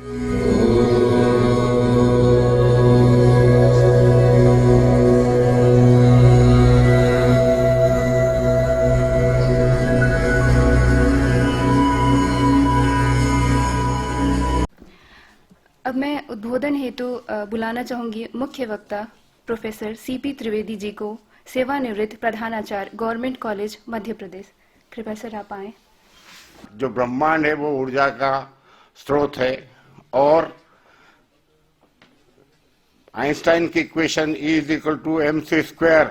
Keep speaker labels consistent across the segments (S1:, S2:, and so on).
S1: अब मैं उद्बोधन हेतु बुलाना चाहूंगी मुख्य वक्ता प्रोफेसर सीपी त्रिवेदी जी को, सेवानिवृत्त प्रधानाचार्य गवर्नमेंट कॉलेज मध्य प्रदेश। कृपया सर आप आए।
S2: जो ब्रह्मांड है वो ऊर्जा का स्रोत है और आइंस्टाइन की इक्वेशन E = mc²,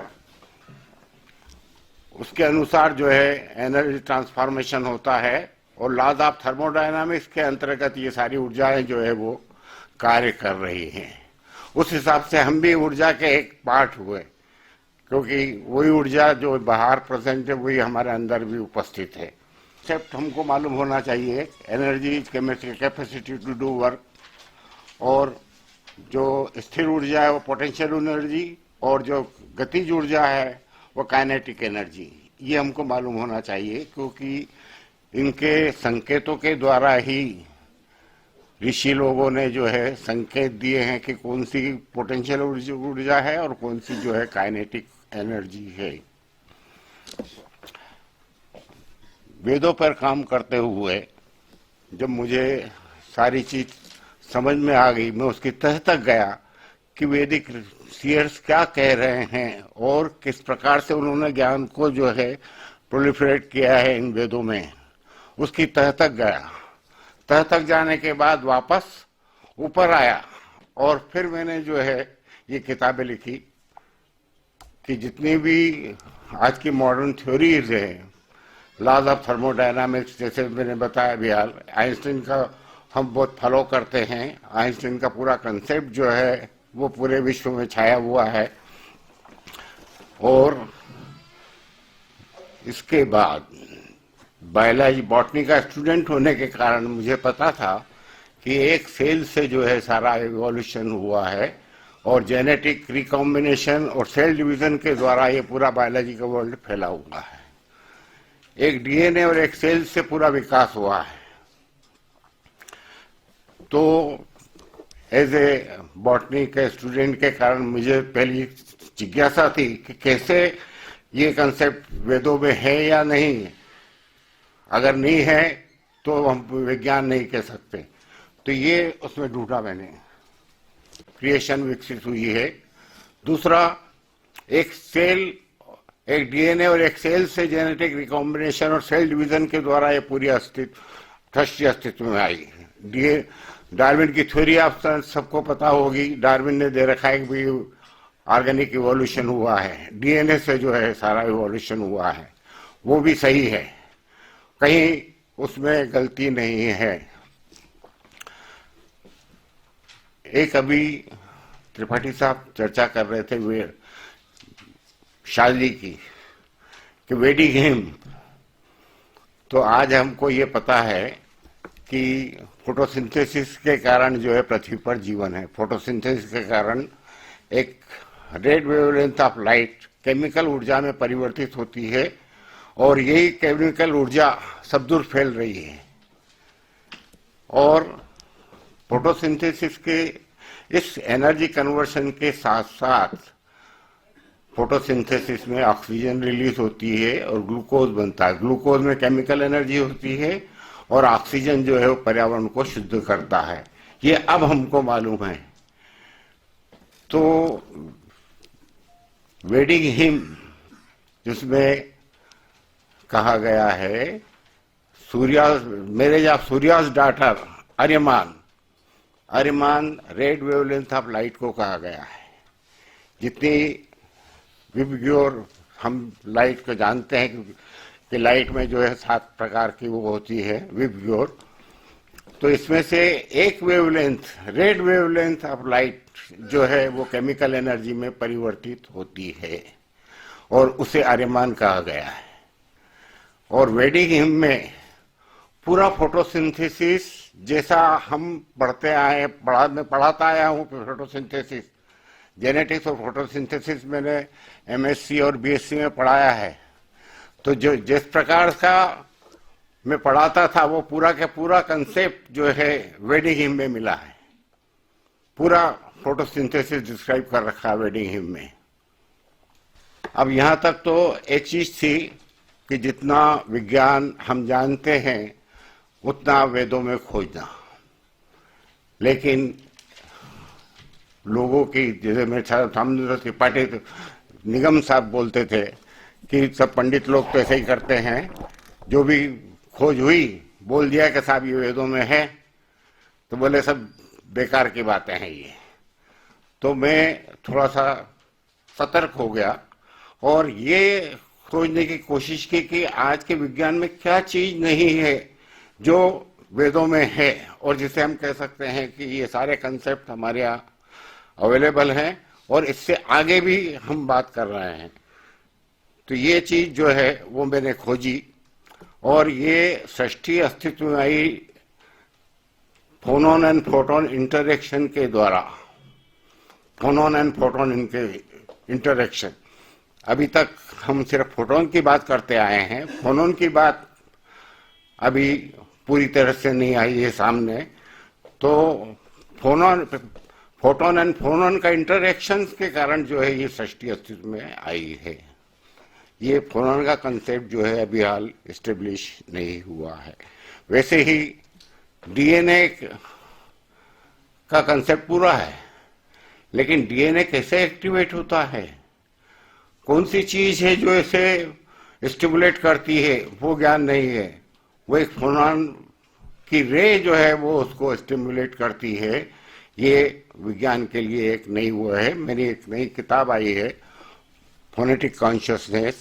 S2: उसके अनुसार जो है एनर्जी ट्रांसफॉर्मेशन होता है और लॉज ऑफ थर्मोडायनामिक्स के अंतर्गत ये सारी ऊर्जाएं जो है वो कार्य कर रही हैं। उस हिसाब से हम भी ऊर्जा के एक पार्ट हुए, क्योंकि वही ऊर्जा जो बाहर प्रेजेंट है वही हमारे अंदर भी उपस्थित है। कंसेप्ट हमको मालूम होना चाहिए, energy is chemical capacity to do work, और जो स्थिर ऊर्जा है वो पोटेंशियल एनर्जी, और जो गतिज ऊर्जा है वो काइनेटिक एनर्जी। ये हमको मालूम होना चाहिए, क्योंकि इनके संकेतों के द्वारा ही ऋषि लोगों ने जो है संकेत दिए हैं कि कौन सी पोटेंशियल ऊर्जा है और कौन सी जो है काइनेटिक एनर्जी है। वेदों पर काम करते हुए जब मुझे सारी चीज समझ में आ गई, मैं उसकी तह तक गया कि वैदिक सीयर्स क्या कह रहे हैं और किस प्रकार से उन्होंने ज्ञान को जो है प्रोलिफरेट किया है इन वेदों में, उसकी तह तक गया। तह तक जाने के बाद वापस ऊपर आया और फिर मैंने जो है ये किताबें लिखी कि जितनी भी आज की मॉडर्न थ्योरीज है, लॉज ऑफ थर्मोडायनामिक्स, जैसे मैंने बताया भी हाल, आइंस्टाइन का हम बहुत फॉलो करते हैं। आइंस्टाइन का पूरा कंसेप्ट जो है वो पूरे विश्व में छाया हुआ है। और इसके बाद बायोलॉजी बॉटनी का स्टूडेंट होने के कारण मुझे पता था कि एक सेल से जो है सारा इवोल्यूशन हुआ है और जेनेटिक रिकॉम्बिनेशन और सेल डिवीजन के द्वारा ये पूरा बायोलॉजी का वर्ल्ड फैला हुआ है। एक डीएनए और एक सेल से पूरा विकास हुआ है। तो एज ए बॉटनी के स्टूडेंट के कारण मुझे पहली जिज्ञासा थी कि कैसे ये कंसेप्ट वेदों में है या नहीं। अगर नहीं है तो हम विज्ञान नहीं कह सकते। तो ये उसमें ढूंढा मैंने, क्रिएशन विकसित हुई है। दूसरा, एक सेल, एक डीएनए और एक सेल से जेनेटिक रिकॉम्बिनेशन और सेल डिवीजन के द्वारा ये पूरी अस्तित्व में आई। डार्विन की थ्योरी आप सबको पता होगी। डार्विन ने दे रखा है कि भी ऑर्गेनिक इवोल्यूशन हुआ है, डीएनए से जो है सारा इवोल्यूशन हुआ है, वो भी सही है, कहीं उसमें गलती नहीं है। एक अभी त्रिपाठी साहब चर्चा कर रहे थे वे शादी की कि वेडिंग हिम, तो आज हमको ये पता है कि फोटोसिंथेसिस के कारण जो है पृथ्वी पर जीवन है। फोटोसिंथेसिस के कारण एक red wavelength of light chemical ऊर्जा में परिवर्तित होती है और यही केमिकल ऊर्जा सब दूर फैल रही है। और फोटोसिंथेसिस के इस एनर्जी कन्वर्शन के साथ साथ फोटोसिंथेसिस में ऑक्सीजन रिलीज होती है और ग्लूकोज बनता है। ग्लूकोज में केमिकल एनर्जी होती है और ऑक्सीजन जो है वो पर्यावरण को शुद्ध करता है। ये अब हमको मालूम है। तो वेडिंग हिम जिसमें कहा गया है मैरिज ऑफ सूर्यास daughter Aryaman, red wavelength of light को कहा गया है। जितनी विबग्योर हम लाइट को जानते हैं कि लाइट में जो है 7 प्रकार की वो होती है विबग्योर, तो इसमें से एक wavelength, red wavelength of light जो है वो केमिकल एनर्जी में परिवर्तित होती है और उसे आर्यमान कहा गया है। और वेडिंग हिम में पूरा फोटोसिंथेसिस जैसा हम पढ़ते आए, पढ़ाता आया हूँ। फोटोसिंथेसिस, जेनेटिक्स और फोटोसिंथेसिस मैंने एमएससी और बीएससी में पढ़ाया है। तो जो जिस प्रकार का में पढ़ाता था वो पूरा का पूरा कंसेप्ट जो है वेडिंग हिम में मिला है। पूरा फोटोसिंथेसिस डिस्क्राइब कर रखा है वेडिंग हिम में। अब यहां तक तो एक चीज थी कि जितना विज्ञान हम जानते हैं उतना वेदों में खोजना, लेकिन लोगों की, जैसे मेरे सामने त्रिपाठी निगम साहब बोलते थे कि सब पंडित लोग तो ऐसे ही करते हैं, जो भी खोज हुई बोल दिया कि साहब ये वेदों में है, तो बोले सब बेकार की बातें हैं ये। तो मैं थोड़ा सा सतर्क हो गया और ये खोजने की कोशिश की कि आज के विज्ञान में क्या चीज नहीं है जो वेदों में है और जिसे हम कह सकते हैं कि ये सारे कंसेप्ट हमारे यहाँ अवेलेबल हैं और इससे आगे भी हम बात कर रहे हैं। तो ये चीज जो है वो मैंने खोजी और ये षष्ठी अस्तित्व में आई फोनोन एंड फोटोन इंटरेक्शन के द्वारा। फोनोन एंड फोटोन इनके इंटरेक्शन, अभी तक हम सिर्फ फोटोन की बात करते आए हैं, फोनोन की बात अभी पूरी तरह से नहीं आई है सामने। तो फोटोन एंड फोनोन का इंटरेक्शन के कारण जो है ये षष्ठी अस्तित्व में आई है। ये फोनोन का कंसेप्ट जो है अभी हाल एस्टेब्लिश नहीं हुआ है। वैसे ही डीएनए का कंसेप्ट पूरा है, लेकिन डीएनए कैसे एक्टिवेट होता है, कौन सी चीज है जो इसे स्टिमुलेट करती है, वो ज्ञान नहीं है। वो एक फोनॉन की रे जो है वो उसको स्टिमुलेट करती है। ये विज्ञान के लिए एक नई वो है। मेरी एक नई किताब आई है, phonetic consciousness,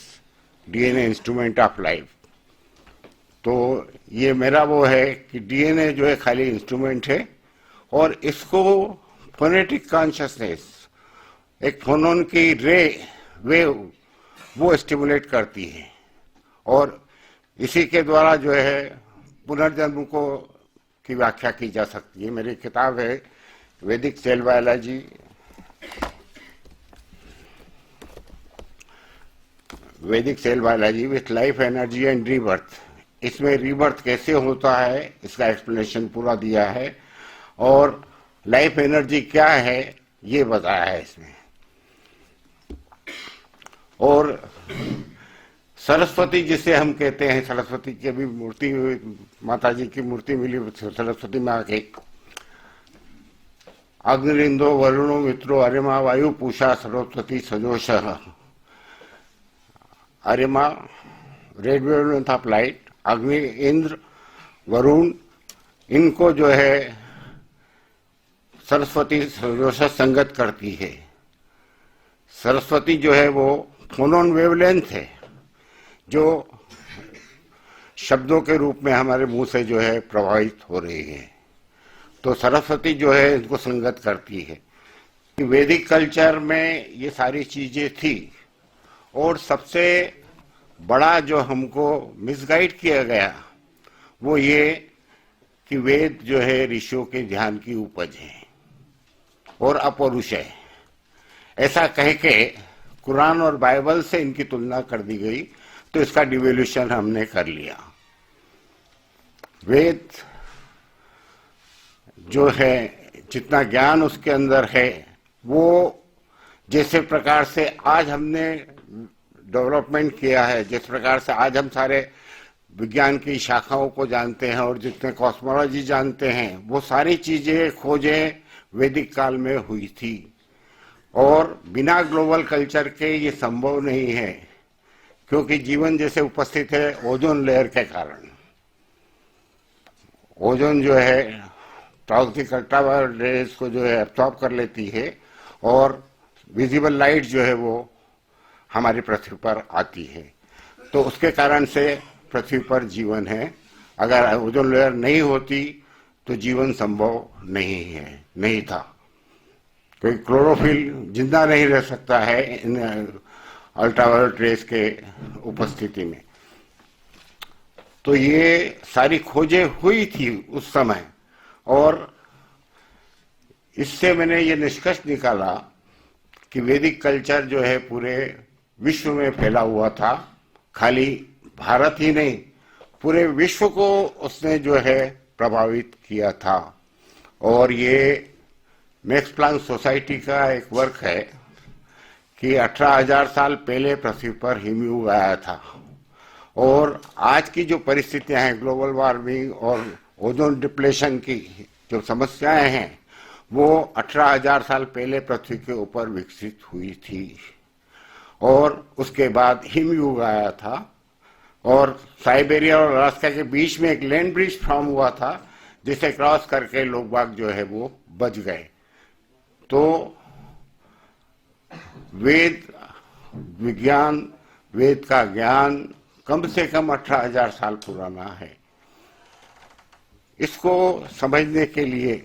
S2: DNA instrument of life. तो ये मेरा वो है कि डीएनए जो है खाली इंस्ट्रूमेंट है और इसको फोनेटिक कॉन्शियसनेस, एक फोनोन की रे वेव, वो स्टिमुलेट करती है और इसी के द्वारा जो है पुनर्जन्म को की व्याख्या की जा सकती है। मेरी किताब है Vedic cell biology, Vedic cell biology with life energy and rebirth. इसमें रीबर्थ कैसे होता है इसका एक्सप्लेनेशन पूरा दिया है और लाइफ एनर्जी क्या है ये बताया है इसमें। और सरस्वती जिसे हम कहते हैं, सरस्वती की अभी मूर्ति, माता जी की मूर्ति मिली सरस्वती माँ की। अग्निरिंदो वरुणो मित्रो अरिमा वायु पूषा सरस्वती सजोष। अरिमा red wavelength of light, Agni, Indra, Varun, इनको जो है सरस्वती सजोष संगत करती है। सरस्वती जो है वो फोनोन वेवलेंथ है जो शब्दों के रूप में हमारे मुंह से जो है प्रभावित हो रही है। तो सरस्वती जो है इनको संगत करती है। कि वैदिक कल्चर में ये सारी चीजें थी और सबसे बड़ा जो हमको मिसगाइड किया गया वो ये कि वेद जो है ऋषियों के ध्यान की उपज है और अपौरुष है। ऐसा कह के कुरान और बाइबल से इनकी तुलना कर दी गई, तो इसका डिवोल्यूशन हमने कर लिया। वेद जो है जितना ज्ञान उसके अंदर है वो जैसे प्रकार से आज हमने डेवलपमेंट किया है, जिस प्रकार से आज हम सारे विज्ञान की शाखाओं को जानते हैं और जितने कॉस्मोलॉजी जानते हैं, वो सारी चीजें खोजें वैदिक काल में हुई थी और बिना ग्लोबल कल्चर के ये संभव नहीं है, क्योंकि जीवन जैसे उपस्थित है ओजोन लेयर के कारण। ओजोन जो है टॉक्सिक अल्ट्रावायलेट रेज को जो है एब्सॉर्ब कर लेती है और विजिबल लाइट जो है वो हमारी पृथ्वी पर आती है, तो उसके कारण से पृथ्वी पर जीवन है। अगर ओजोन लेयर नहीं होती तो जीवन संभव नहीं था। कोई क्लोरोफिल जिंदा नहीं रह सकता है इन अल्ट्रावायलेट रेस के उपस्थिति में। तो ये सारी खोजें हुई थी उस समय और इससे मैंने ये निष्कर्ष निकाला कि वैदिक कल्चर जो है पूरे विश्व में फैला हुआ था। खाली भारत ही नहीं, पूरे विश्व को उसने जो है प्रभावित किया था। और ये मैक्स प्लांक सोसाइटी का एक वर्क है कि 18,000 साल पहले पृथ्वी पर हिमयुग आया था, और आज की जो परिस्थितियां हैं, ग्लोबल वार्मिंग और ओजोन डिप्लेशन की जो समस्याएं हैं, वो 18,000 साल पहले पृथ्वी के ऊपर विकसित हुई थी। और उसके बाद हिमयुग आया था, और साइबेरिया और अलास्का के बीच में एक लैंड ब्रिज फॉर्म हुआ था, जिसे क्रॉस करके लोग बाग जो है वो बच गए। तो वेद विज्ञान, वेद का ज्ञान कम से कम 18,000 साल पुराना है। इसको समझने के लिए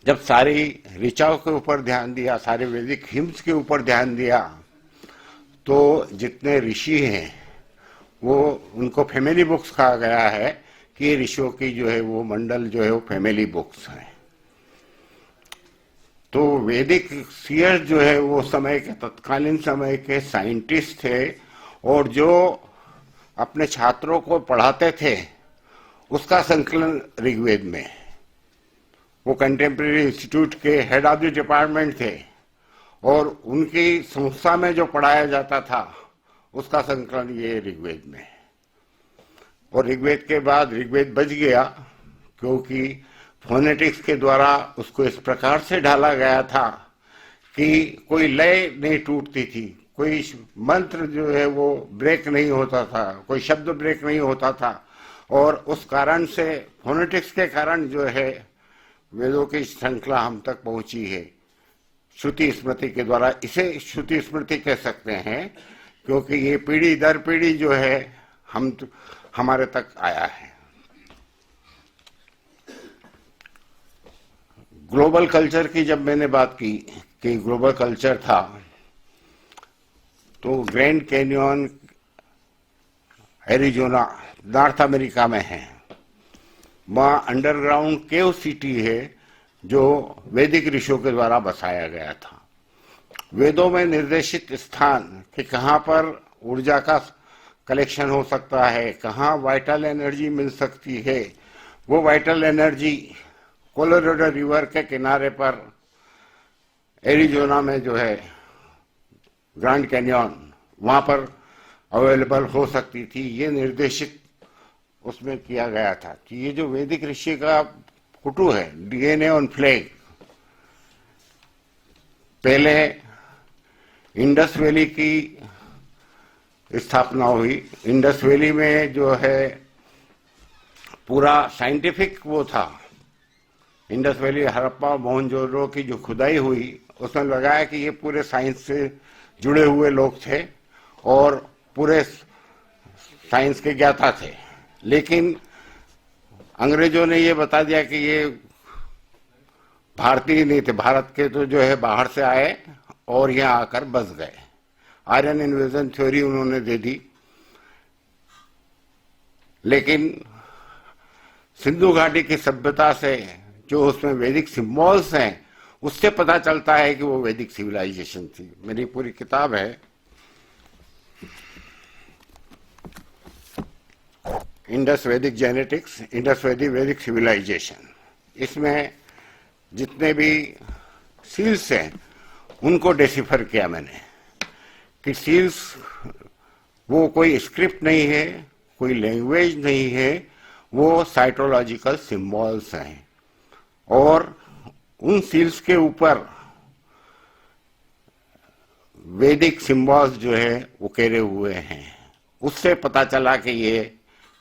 S2: जब सारी ऋचाओं के ऊपर ध्यान दिया, सारे वैदिक हिम्स के ऊपर ध्यान दिया, तो जितने ऋषि हैं वो उनको फैमिली बुक्स कहा गया है कि ऋषियों की जो है वो मंडल जो है वो फैमिली बुक्स हैं। तो वैदिक सीयर्स जो है वो समय के, तत्कालीन समय के साइंटिस्ट थे, और जो अपने छात्रों को पढ़ाते थे उसका संकलन ऋग्वेद में। वो कंटेम्प्रेरी इंस्टीट्यूट के हेड ऑफ द डिपार्टमेंट थे, और उनकी संस्था में जो पढ़ाया जाता था उसका संकलन ये ऋग्वेद में। और ऋग्वेद के बाद ऋग्वेद बच गया, क्योंकि फोनेटिक्स के द्वारा उसको इस प्रकार से ढाला गया था कि कोई लय नहीं टूटती थी, कोई मंत्र जो है वो ब्रेक नहीं होता था, कोई शब्द ब्रेक नहीं होता था। और उस कारण से, फोनेटिक्स के कारण जो है वेदों की श्रृंखला हम तक पहुंची है श्रुति स्मृति के द्वारा। इसे श्रुति स्मृति कह सकते हैं, क्योंकि ये पीढ़ी दर पीढ़ी जो है हमारे तक आया है। ग्लोबल कल्चर की जब मैंने बात की कि ग्लोबल कल्चर था, तो grand Canyon Arizona north America में है। वहाँ अंडरग्राउंड केव सिटी है जो वैदिक ऋषियों के द्वारा बसाया गया था। वेदों में निर्देशित स्थान कि कहाँ पर ऊर्जा का कलेक्शन हो सकता है, कहाँ वाइटल एनर्जी मिल सकती है, वो वाइटल एनर्जी कोलोराडो रिवर के किनारे पर एरिजोना में जो है ग्रैंड कैन्यन, वहाँ पर अवेलेबल हो सकती थी। ये निर्देशित उसमें किया गया था कि ये जो वैदिक ऋषि का कुटु है, डीएनए ऑन फ्लैग, पहले इंडस वैली की स्थापना हुई। इंडस वैली में जो है पूरा साइंटिफिक वो था। इंडस वैली, हड़प्पा, मोहनजोदड़ो की जो खुदाई हुई, उसमें लगाया कि ये पूरे साइंस से जुड़े हुए लोग थे और पूरे साइंस के ज्ञाता थे। लेकिन अंग्रेजों ने ये बता दिया कि ये भारतीय नहीं थे, भारत के तो जो है बाहर से आए और यहाँ आकर बस गए। आर्यन इन्वेजन थ्योरी उन्होंने दे दी। लेकिन सिंधु घाटी की सभ्यता से जो उसमें वैदिक सिंबल्स हैं, उससे पता चलता है कि वो वैदिक सिविलाइजेशन थी। मेरी पूरी किताब है इंडस वैदिक जेनेटिक्स, इंडस वैदिक सिविलाइजेशन। इसमें जितने भी सील्स हैं उनको डेसिफर किया मैंने कि सील्स वो कोई स्क्रिप्ट नहीं है, कोई लैंग्वेज नहीं है, वो साइटोलॉजिकल सिंबल्स हैं। और उन सील्स के ऊपर वैदिक सिंबल्स जो है उकेरे हुए हैं। उससे पता चला कि ये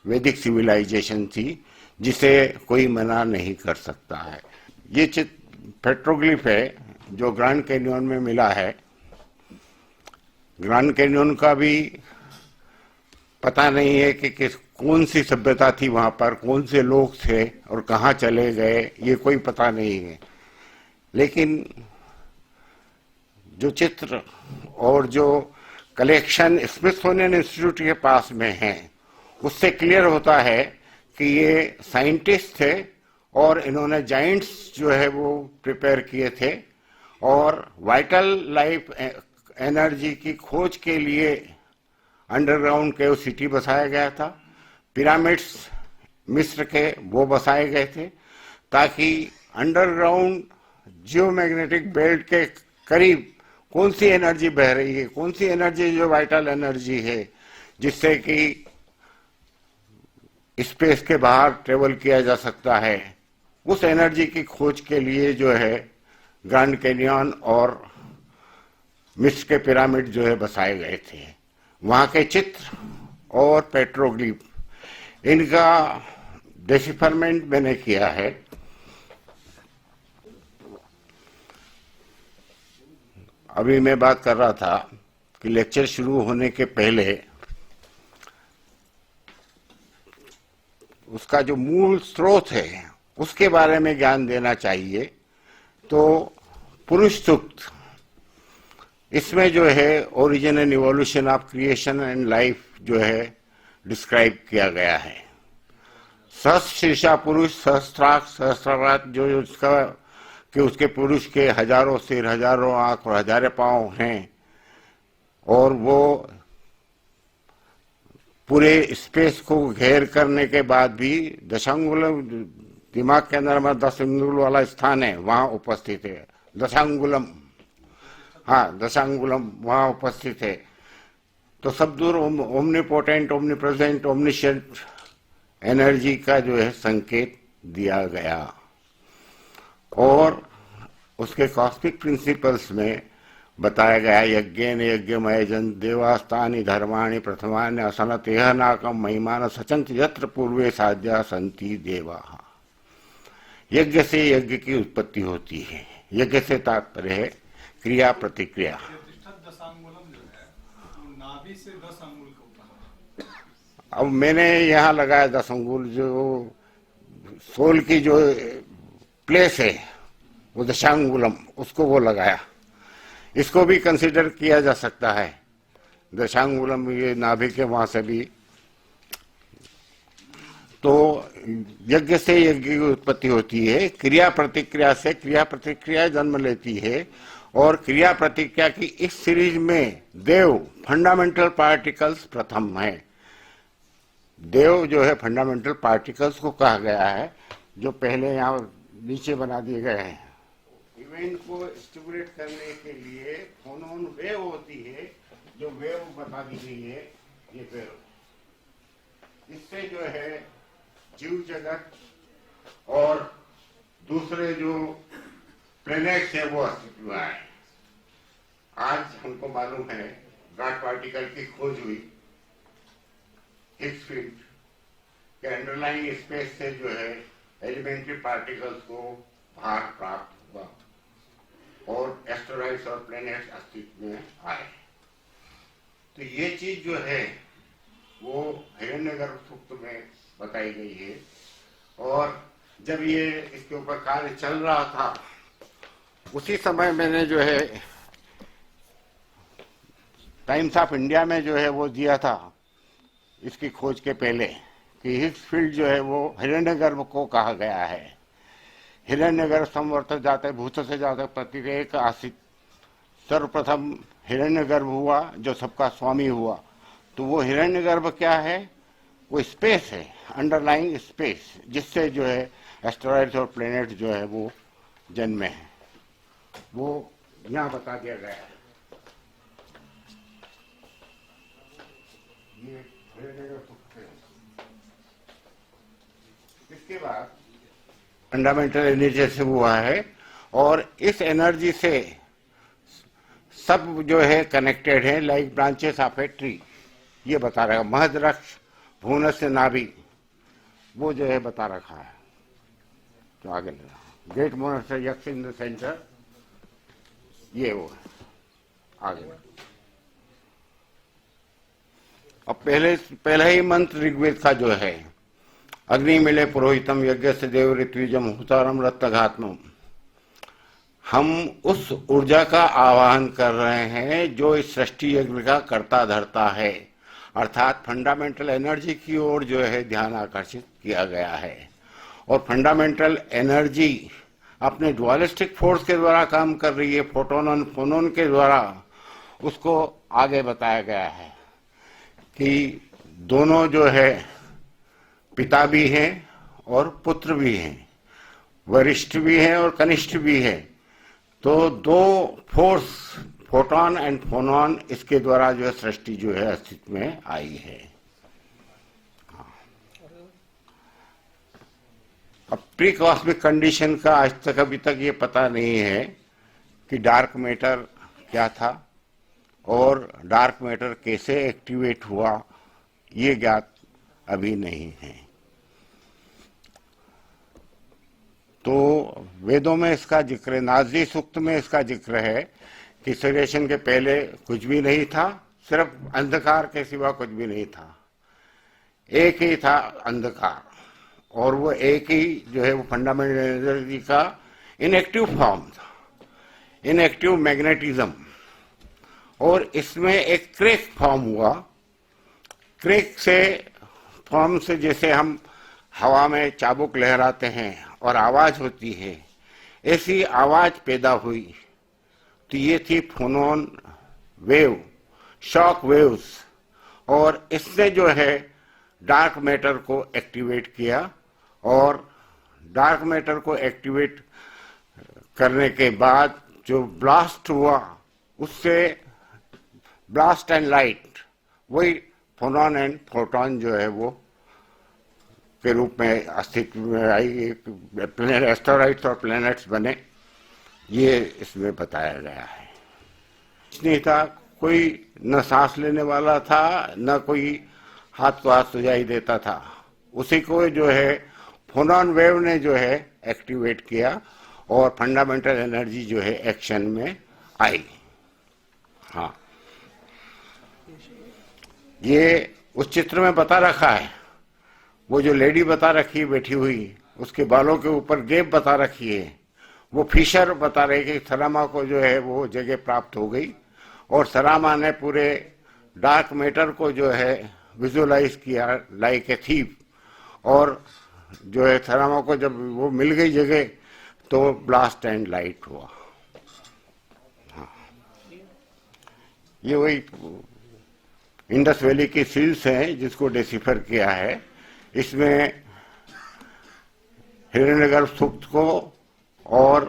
S2: वैदिक सिविलाइजेशन थी, जिसे कोई मना नहीं कर सकता है। ये पेट्रोग्लिफ है जो ग्रैंड कैन्यन में मिला है। ग्रैंड कैन्यन का भी पता नहीं है कि कौन सी सभ्यता थी वहां पर, कौन से लोग थे और कहाँ चले गए, ये कोई पता नहीं है। लेकिन जो चित्र और जो कलेक्शन स्मिथसोनियन इंस्टीट्यूट के पास में है, उससे क्लियर होता है कि ये साइंटिस्ट थे और इन्होंने जाइंट्स जो है वो प्रिपेयर किए थे और वाइटल लाइफ एनर्जी की खोज के लिए अंडरग्राउंड केव सिटी बसाया गया था। पिरामिड्स मिस्र के वो बसाए गए थे ताकि अंडरग्राउंड जियोमैग्नेटिक बेल्ट के करीब कौन सी एनर्जी बह रही है, कौन सी एनर्जी जो वाइटल एनर्जी है जिससे कि स्पेस के बाहर ट्रेवल किया जा सकता है, उस एनर्जी की खोज के लिए जो है ग्रैंड कैनियन और मिस्र के पिरामिड जो है बसाए गए थे। वहां के चित्र और पेट्रोग्लिफ इनका डिसिफरमेंट मैंने किया है। अभी मैं बात कर रहा था कि लेक्चर शुरू होने के पहले उसका जो मूल स्रोत है उसके बारे में ज्ञान देना चाहिए। तो पुरुष सूक्त, इसमें जो है origin and evolution of creation and life जो है डिस्क्राइब किया गया है। सहस्रशीर्षा पुरुष, सहस्त्राक्ष, सहस्रारात जो उसका कि उसके पुरुष के हजारों सिर, हजारों आंख और हजारों पांव हैं और वो पूरे स्पेस को घेर करने के बाद भी दशांगुलम, दिमाग के अंदर हमारा 10 अंगुल वाला स्थान है, वहां उपस्थित है। दशांगुलम, हाँ दशांगुलम वहां उपस्थित है। तो सब दूर ओमनीपोटेंट, ओमनीप्रेजेंट, ओमनिशेंट एनर्जी का जो है संकेत दिया गया। और उसके कॉस्मिक प्रिंसिपल्स में बताया गया यज्ञेन यज्ञमय जन देवास्तानि धर्माणि प्रथमानि असनत यह नाकम महिमान सचंत यत्र पूर्वे साध्या संति देवा। यज्ञ से यज्ञ की उत्पत्ति होती है। यज्ञ से तात्पर्य है क्रिया प्रतिक्रिया। अब मैंने यहाँ लगाया 10 अंगुल, जो सोल की जो प्लेस है वो दशांगुलम, उसको वो लगाया। इसको भी कंसीडर किया जा सकता है। दशांगुलम ये नाभि के वहां से भी। तो यज्ञ से यज्ञ की उत्पत्ति होती है, क्रिया प्रतिक्रिया से क्रिया प्रतिक्रिया जन्म लेती है। और क्रिया प्रतिक्रिया की इस सीरीज में देव फंडामेंटल पार्टिकल्स प्रथम है। देव जो है फंडामेंटल पार्टिकल्स को कहा गया है, जो पहले यहाँ नीचे बना दिए गए हैं। इवेंट को स्टिमुलेट करने के लिए फोनोन वेव होती है, जो वेव बता दी गई है, ये वेव। इससे जो है जीव जगत और दूसरे जो प्लैनेट्स है वो अस्तित्व में आए। आज हमको मालूम है गॉड पार्टिकल की खोज हुई, हिग्स फील्ड के अंडरलाइंग स्पेस से जो है एलिमेंट्री पार्टिकल्स को बाहर प्राप्त हुआ और एस्टेरॉइड्स और प्लैनेट्स अस्तित्व में आए। तो ये चीज जो है वो हिरण्यगर्भ सूक्त में बताई गई है। और जब ये इसके ऊपर कार्य चल रहा था उसी समय मैंने जो है टाइम्स ऑफ इंडिया में जो है वो दिया था इसकी खोज के पहले कि हिग्स फील्ड जो है वो हिरण्यगर्भ को कहा गया है। हिरण्यगर्भ संवर्त जाते भूत से जाते प्रत्येक आसित। सर्वप्रथम हिरण्यगर्भ हुआ जो सबका स्वामी हुआ। तो वो हिरण्यगर्भ क्या है? वो स्पेस है, अंडरलाइंग स्पेस, जिससे जो है एस्टेरॉइड्स और प्लैनेट जो है वो जन्मे हैं। वो यहाँ बता दिया गया है। ये इसके बाद फंडामेंटल एनर्जी से हुआ है और इस एनर्जी से सब जो है कनेक्टेड है, like branches of a tree. ये बता रहा है महद्रक्ष भून से नाभि, वो जो है बता रखा है। तो आगे लगा ग्रेट मोनस्टर यक्ष इन द सेंटर, ये वो है आगे। अब पहले ही मंत्र ऋग्वेद का जो है अग्नि मिले पुरोहितम यज्ञ से देव ऋत्विजम हुतारम रत्तघात्मम। हम उस ऊर्जा का आवाहन कर रहे हैं जो इस सृष्टि यज्ञ का कर्ता धर्ता है, अर्थात फंडामेंटल एनर्जी की ओर जो है ध्यान आकर्षित किया गया है। और फंडामेंटल एनर्जी अपने ड्युअलिस्टिक फोर्स के द्वारा काम कर रही है, फोटोन फोनोन के द्वारा। उसको आगे बताया गया है कि दोनों जो है पिता भी हैं और पुत्र भी हैं, वरिष्ठ भी हैं और कनिष्ठ भी हैं। तो दो फोर्स, फोटॉन एंड फोनॉन, इसके द्वारा जो है सृष्टि जो है अस्तित्व में आई है। अब प्री कॉस्मिक कंडीशन का आज तक अभी तक ये पता नहीं है कि डार्क मैटर क्या था और डार्क मैटर कैसे एक्टिवेट हुआ, ये ज्ञात अभी नहीं है। तो वेदों में इसका जिक्र है, नाज़ी सूक्त में इसका जिक्र है कि क्रिएशन के पहले कुछ भी नहीं था, सिर्फ अंधकार के सिवा कुछ भी नहीं था। एक ही था अंधकार, और वो एक ही जो है वो फंडामेंटल एनर्जी का इनएक्टिव फॉर्म था, इनएक्टिव मैग्नेटिज्म। और इसमें एक क्रेक फॉर्म हुआ। क्रेक से फॉर्म से जैसे हम हवा में चाबुक लहराते हैं और आवाज होती है, ऐसी आवाज पैदा हुई। तो ये थी फोनॉन वेव, शॉक वेव्स, और इसने जो है डार्क मैटर को एक्टिवेट किया। और डार्क मैटर को एक्टिवेट करने के बाद जो ब्लास्ट हुआ, उससे ब्लास्ट एंड लाइट, वही फोनॉन एंड फोटॉन जो है वो के रूप में अस्तित्व में आई। एस्टेरॉइड्स और प्लैनेट्स बने, ये इसमें बताया गया है। नहीं था कोई, न सांस लेने वाला था, न कोई हाथ को हाथ सुझाई देता था। उसी को जो है फोनॉन वेव ने जो है एक्टिवेट किया और फंडामेंटल एनर्जी जो है एक्शन में आई। हाँ, ये उस चित्र में बता रखा है। वो जो लेडी बता रखी है बैठी हुई, उसके बालों के ऊपर गेप बता रखी है। वो फिशर बता रहे कि थरामा को जो है वो जगह प्राप्त हो गई, और थरामा ने पूरे डार्क मैटर को जो है विजुअलाइज किया लाइक ए थीफ। और जो है थरामा को जब वो मिल गई जगह, तो ब्लास्ट एंड लाइट हुआ। हाँ, ये वही इंडस वैली की सील्स हैं जिसको डिसिफर किया है। इसमें हिरण्यगर्भ सूक्त को और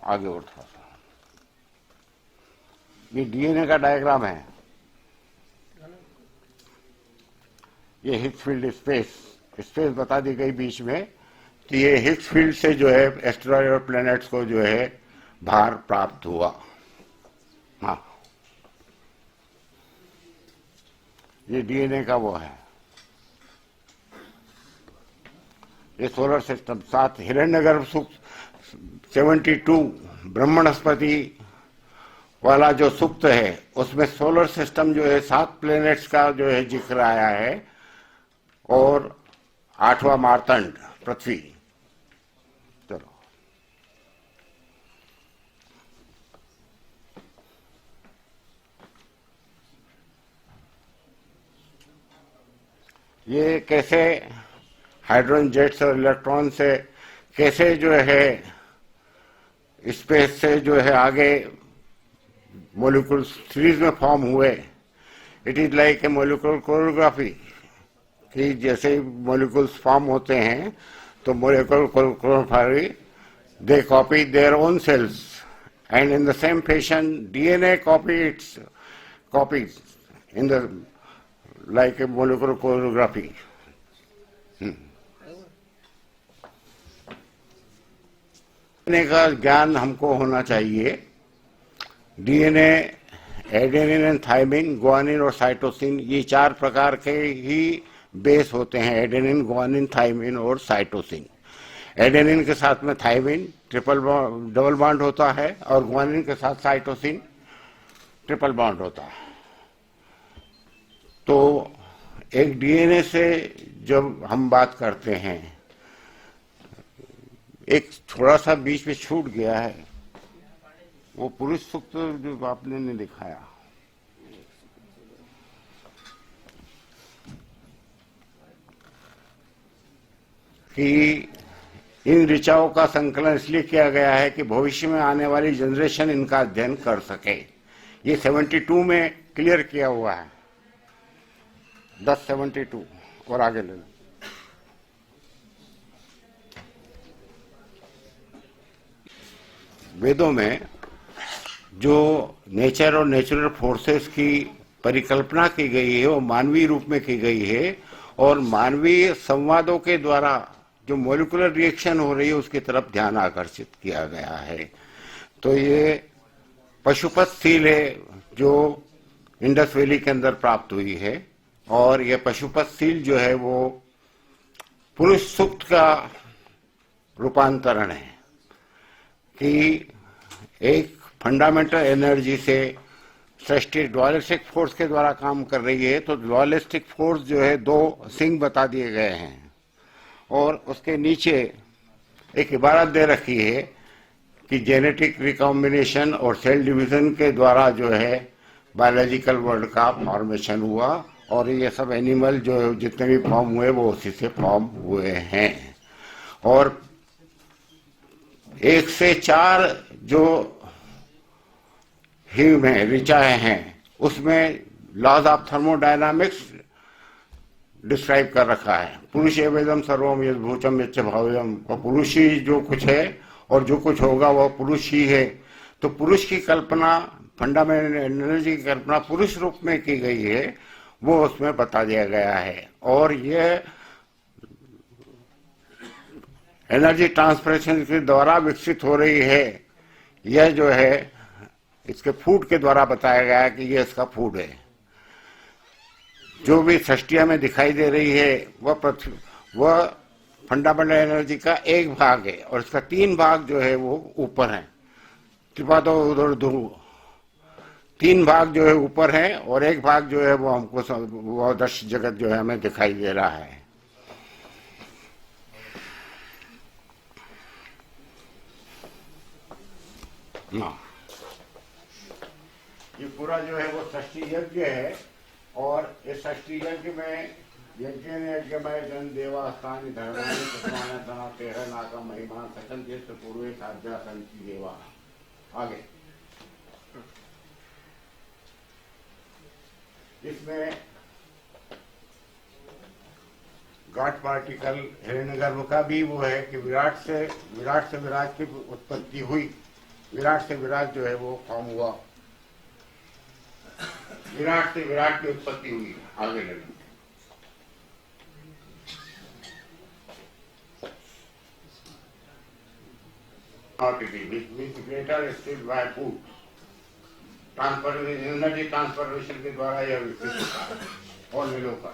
S2: आगे और थोड़ा सा, ये डीएनए का डायग्राम है। ये हिग्स फील्ड स्पेस बता दी गई बीच में कि ये हिग्स फील्ड से जो है एस्टेरॉइड और प्लैनेट्स को जो है भार प्राप्त हुआ। हाँ, ये डीएनए का वो है। ये सोलर सिस्टम, साथ हिरण्यगर्भ सूक्त 72 ब्रह्मणस्पति वाला जो सूक्त है, उसमें सोलर सिस्टम जो है 7 प्लैनेट्स का जो है जिक्र आया है, और 8वां मार्तंड पृथ्वी। चलो, ये कैसे हाइड्रोजन जेट्स और इलेक्ट्रॉन से कैसे जो है स्पेस से जो है आगे मॉलिक्यूल सीरीज में फॉर्म हुए। It is like a molecular choreography, कि जैसे मॉलिक्यूल्स फॉर्म होते हैं तो molecular choreography, they copy their own cells, and in the same fashion DNA copy its copies in the like a molecular choreography. DNA का ज्ञान हमको होना चाहिए। DNA, adenine and thymine, guanine और साइटोसिन, ये 4 प्रकार के ही बेस होते हैं। एडेनिन, गुआनिन, थाइमिन और साइटोसिन। एडेनिन के साथ में थाइमिन डबल बॉन्ड होता है, और गुआनिन के साथ साइटोसिन ट्रिपल बॉन्ड होता है। तो एक डीएनए से जब हम बात करते हैं, एक थोड़ा सा बीच में छूट गया है, वो पुरुष सूक्त जो आपने ने दिखाया, कि इन ऋचाओं का संकलन इसलिए किया गया है कि भविष्य में आने वाली जनरेशन इनका अध्ययन कर सके। ये 72 में क्लियर किया हुआ है 1072 और आगे ले लो। वेदों में जो नेचर और नेचुरल फोर्सेस की परिकल्पना की गई है वो मानवीय रूप में की गई है और मानवीय संवादों के द्वारा जो मॉलिक्यूलर रिएक्शन हो रही है उसकी तरफ ध्यान आकर्षित किया गया है। तो ये पशुपत सील है जो इंडस वैली के अंदर प्राप्त हुई है और ये पशुपत सील जो है वो पुरुष सूक्त का रूपांतरण है कि एक फंडामेंटल एनर्जी से सृष्टि डुअलिस्टिक फोर्स के द्वारा काम कर रही है। तो डुअलिस्टिक फोर्स जो है दो सिंग बता दिए गए हैं और उसके नीचे एक इबारत दे रखी है कि जेनेटिक रिकॉम्बिनेशन और सेल डिवीजन के द्वारा जो है बायोलॉजिकल वर्ल्ड का फॉर्मेशन हुआ और ये सब एनिमल जो जितने भी फॉर्म हुए वो उसी से फॉर्म हुए हैं। और 1 से 4 जो हीव में ऋचाएं हैं उसमें लॉज ऑफ थर्मोडायनामिक्स डिस्क्राइब कर रखा है। पुरुष एवेदम सर्वम यद भूचम यच्च भाव्यम, पुरुष ही जो कुछ है और जो कुछ होगा वह पुरुष ही है। तो पुरुष की कल्पना, फंडामेंटल एनर्जी की कल्पना पुरुष रूप में की गई है वो उसमें बता दिया गया है। और ये एनर्जी ट्रांसफरेशन के द्वारा विकसित हो रही है। यह जो है इसके फूड के द्वारा बताया गया है कि ये इसका फूड है। जो भी सृष्टिया में दिखाई दे रही है वह फंडामेंटल एनर्जी का एक भाग है और इसका 3 भाग जो है वो ऊपर है। कृपा तो उधर ध्रुव 3 भाग जो है ऊपर है और एक भाग जो है वो हमको वो दृश्य जगत जो है हमें दिखाई दे रहा है। ये पूरा जो है वो सृष्टि यज्ञ है और इस सृष्टि यज्ञ में यज्ञमय जन देवास्थान धर्म तेरह नाका महिमा सकल देश पूर्वे साध्या संति देवा। आगे इसमें गॉड पार्टिकल हिरण्यगर्भ का भी वो है कि विराट से विराट की उत्पत्ति हुई। विराट से विराट जो है वो फॉर्म हुआ, विराट से विराट की उत्पत्ति हुई। आगे ले लो। Greater still by food transformation, energy transformation के द्वारा यह विकसित होता है। और मिलो का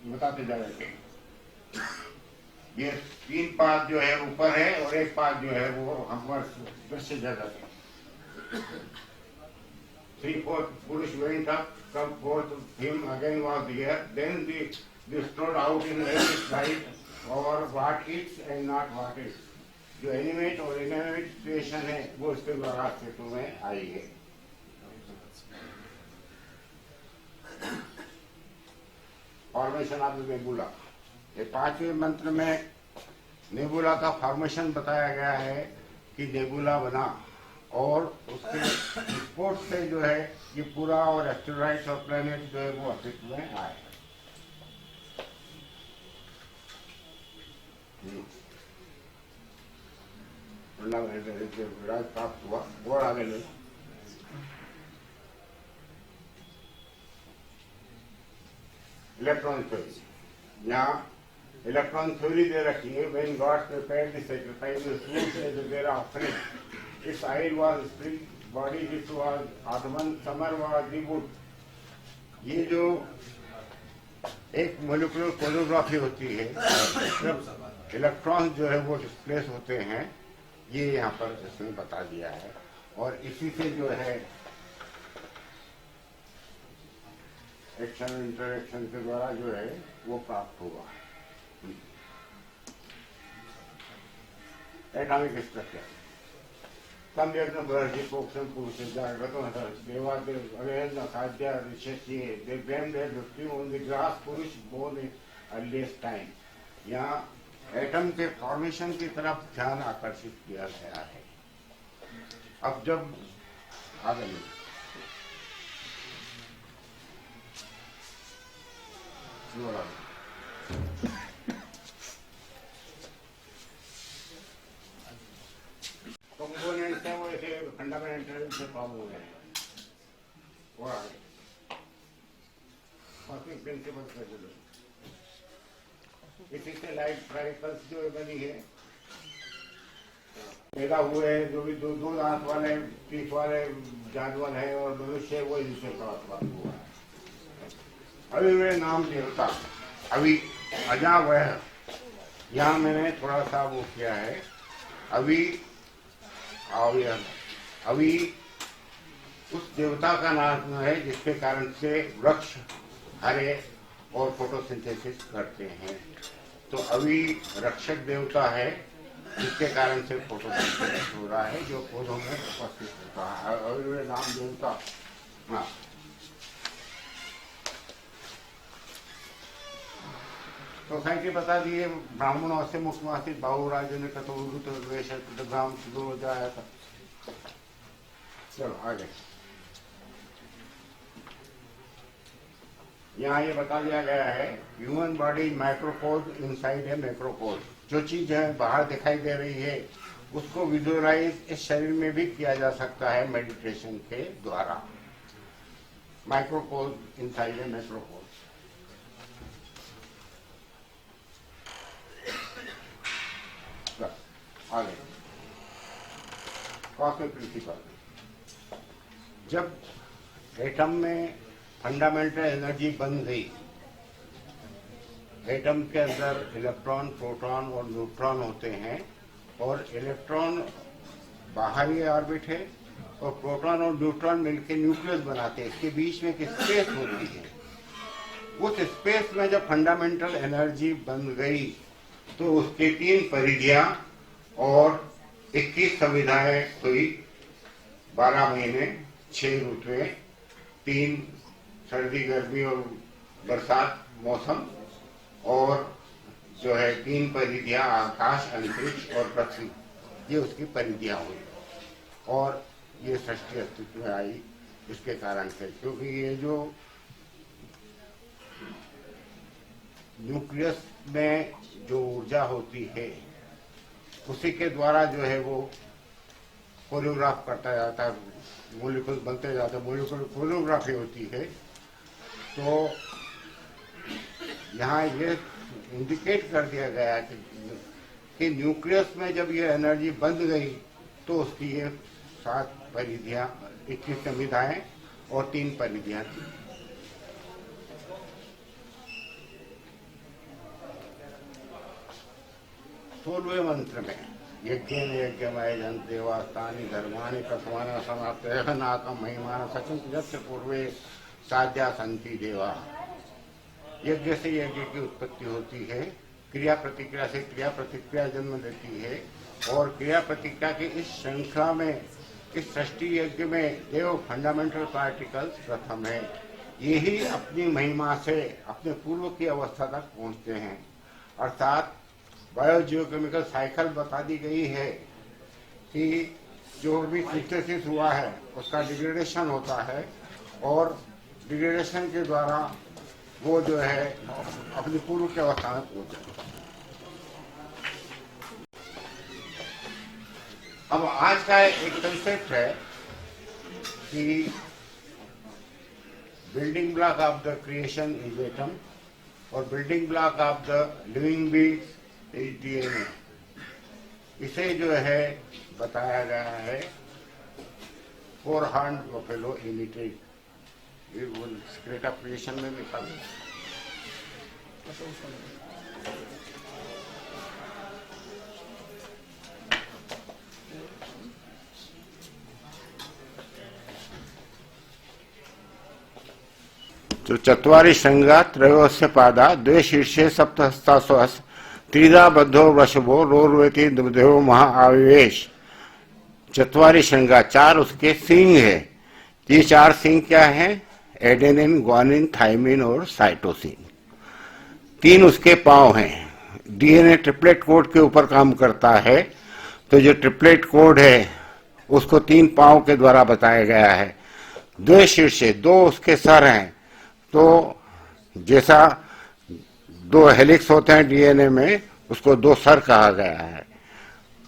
S2: बताते जा रहे हैं। ये 3 पाद जो है ऊपर है और एक पाद जो है वो हमारे दृश्य जगत है। 3/4 पुरुष went up, come forth, him again was here. Then they strode out in every side or what is and not what is. जो एनिमेट और इनएनिमेट क्रिएशन है वो इसके द्वारा अस्तित्व में आई है। फॉर्मेशन ऑफ नेबुला, ये 5वें मंत्र में नेबुला का फॉर्मेशन बताया गया है कि नेबुला बना और उसके स्पोर्ट से जो है ये पूरा और एस्टेरॉइड्स और प्लैनेट जो है वो अस्तित्व में आए। विराज प्राप्त हुआ और आगे ले। इलेक्ट्रॉन थ्योरी, यहाँ इलेक्ट्रॉन थ्योरी दे रखी है। When God prepared the sacrifice there offering, its eye was spring, body which was Atman, summer was the wood। ये जो एक मोलिकुलर कोरियोग्राफी होती है जब इलेक्ट्रॉन जो है वो डिस्प्लेस होते हैं, ये यहाँ पर इसमें बता दिया है और इसी से जो है एक्शन इंटरेक्शन के द्वारा जो है वो प्राप्त हुआ। एटॉमिक स्ट्रक्चर सम्यग्न बर्जी पोक्षण पुरुष जागृतो देवादेव अवेद साध्या ऋषि they blame their victim on the grass पुरुष बोर्न इन अर्लीस्ट टाइम। यहाँ एटम के फॉर्मेशन की तरफ ध्यान आकर्षित किया गया है। अब जब आगे कंपोनेंट है वो ऐसे फंडामेंटल से प्रॉब्लम हो गए वो आगे वर्किंग प्रिंसिपल से इसी से लाइट पार्टिकल्स जो बनी है पैदा हुए हैं जो भी दो दांत वाले पीठ वाले जानवर है और मनुष्य वो इनसे हुआ है। अभी वे नाम देवता अभी अजा वह यहाँ मैंने थोड़ा सा वो किया है अभी उस देवता का नाम है जिसके कारण से वृक्ष हरे और फोटोसिंथेसिस करते हैं। तो अभी रक्षक देवता है जिसके कारण से फोटोसिंथेसिस हो रहा है जो पौधों में उपस्थित होता है। अभी नाम देवता हाँ सोसाइटी बता दिए ब्राह्मणों से मुख्यवासी बाहु राज्य ने ग्राम शुरू जाया था। चलो आगे यहाँ ये बता दिया गया है ह्यूमन बॉडी माइक्रोपोज इनसाइड है मैक्रोपोज। जो चीज है बाहर दिखाई दे रही है उसको विजुअलाइज इस शरीर में भी किया जा सकता है मेडिटेशन के द्वारा। माइक्रोपोज इनसाइड है मैक्रोपोज। आगे कॉस्मिक प्रिंसिपल जब एटम में फंडामेंटल एनर्जी बन गई एटम के अंदर इलेक्ट्रॉन प्रोटॉन और न्यूट्रॉन होते हैं और इलेक्ट्रॉन बाहरी ऑर्बिट है और प्रोटॉन और न्यूट्रॉन मिलकर न्यूक्लियस बनाते हैं। इसके बीच में एक स्पेस होती है। उस स्पेस में जब फंडामेंटल एनर्जी बन गई तो उसके 3 परिधियां और 21 संविधाएं हुई। 12 महीने 6 ऋतुएं 3 सर्दी गर्मी और बरसात मौसम और जो है 3 परिधियां आकाश अंतरिक्ष और पृथ्वी ये उसकी परिधियां हुई और ये सृष्टि अस्तित्व में आई इसके कारण से। क्योंकि ये जो न्यूक्लियस में जो ऊर्जा होती है उसी के द्वारा जो है वो कोरियोग्राफ करता जाता है मोलिकुल बनते जाते हैं। मोलिकुल कोरियोग्राफी होती है। तो यहाँ ये इंडिकेट कर दिया गया कि न्यूक्लियस में जब ये एनर्जी बंध गई तो उसकी ये 7 परिधियां 21 संविधाएं और 3 परिधियां थी। सोलहवें मंत्र में यज्ञेन यज्ञमय जन देवास्तानि धर्मानि कसमाना समाप्त नाकम महिमान सचिन जस्य पूर्वे साध्या संति देवा। यज्ञ से यज्ञ की उत्पत्ति होती है। क्रिया प्रतिक्रिया से क्रिया प्रतिक्रिया जन्म देती है और क्रिया प्रतिक्रिया की इस श्रृंखला में इस सृष्टि यज्ञ में देव फंडामेंटल पार्टिकल्स प्रथम है। यही अपनी महिमा से अपने पूर्व की अवस्था तक पहुंचते हैं। अर्थात बायोजियोकेमिकल साइकिल बता दी गई है कि जो भी सिंथेसिस हुआ है उसका डिग्रेडेशन होता है और डिग्रेडेशन के द्वारा वो जो है अपनी पूर्व की अवस्था में पहुंचते हैं। अब आज का एक कंसेप्ट है कि building block of the creation is atom और building block of the living beings is DNA. इसे जो है बताया गया है 4 हॉर्न बफेलो इमिटेट। ये वो सीक्रेट ऑफ क्रिएशन में लिखा है। तो चत्वारि श्रृंगा त्रयोस्य पादा द्वे शीर्षे सप्तहस्ता स्वस त्रिधा बद्धो वृषभो रोर्वेति दुर्देव महाआविवेश। चत्वारि श्रृंगा 4 उसके सींग है। ये 4 सींग क्या है? एडेनिन, ग्वानिन, थाइमिन और साइटोसिन। 3 उसके पांव हैं। डीएनए ट्रिपलेट कोड के ऊपर काम करता है। तो जो ट्रिपलेट कोड है उसको 3 पांव के द्वारा बताया गया है। 2 शीर्षे 2 उसके सर हैं। तो जैसा 2 हेलिक्स होते हैं डीएनए में, उसको 2 सर कहा गया है।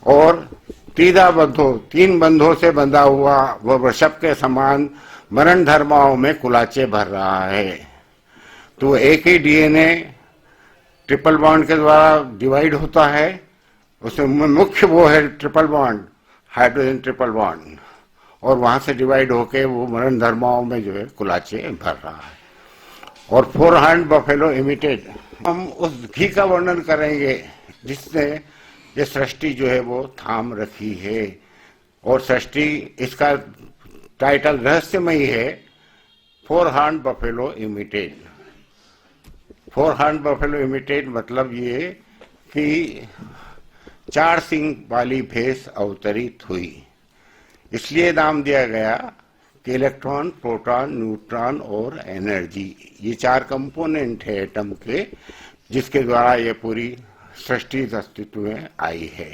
S2: और 3 बंधों से बंधा हुआ वह वृषभ के समान मरण धर्माओं में कुलाचे भर रहा है। तो एक ही डीएनए ट्रिपल बॉन्ड के द्वारा डिवाइड होता है, उसमें मुख्य वो है triple bond, hydrogen triple bond, और वहां से डिवाइड होके वो मरण धर्माओं में जो है कुलाचे भर रहा है। और 4 हॉर्न बफेलो इमिटेड, हम उस घी का वर्णन करेंगे जिसने ये सृष्टि जो है वो थाम रखी है। और सृष्टि, इसका टाइटल रहस्यमयी है, 4 horn buffalo emitted. 4 horn buffalo emitted मतलब ये कि 4 सींग वाली भैंस अवतरित हुई, इसलिए नाम दिया गया कि इलेक्ट्रॉन, प्रोटॉन, न्यूट्रॉन और एनर्जी, ये 4 कंपोनेंट है एटम के, जिसके द्वारा ये पूरी सृष्टि अस्तित्व में आई है।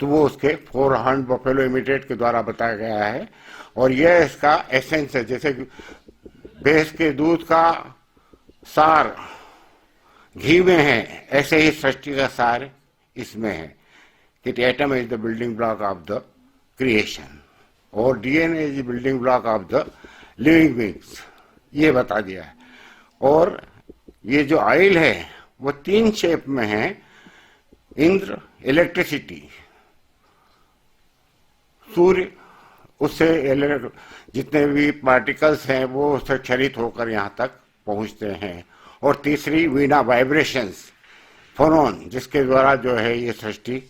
S2: तो वो उसके 4 हॉर्न बफेलो इमिटेड के द्वारा बताया गया है। और यह इसका एसेंस है, जैसे भैंस के दूध का सार घी में है, ऐसे ही सृष्टि का सार इसमें है कि atom is the building block of the creation और DNA is the building block of the living beings, ये बता दिया है। और ये जो ऑयल है वो 3 शेप में है, इंद्र इलेक्ट्रिसिटी, सूर्य उससे जितने भी पार्टिकल्स हैं वो उससे क्षरित होकर यहाँ तक पहुँचते हैं, और तीसरी वीणा वाइब्रेशंस, फोनोन, जिसके द्वारा जो है ये सृष्टि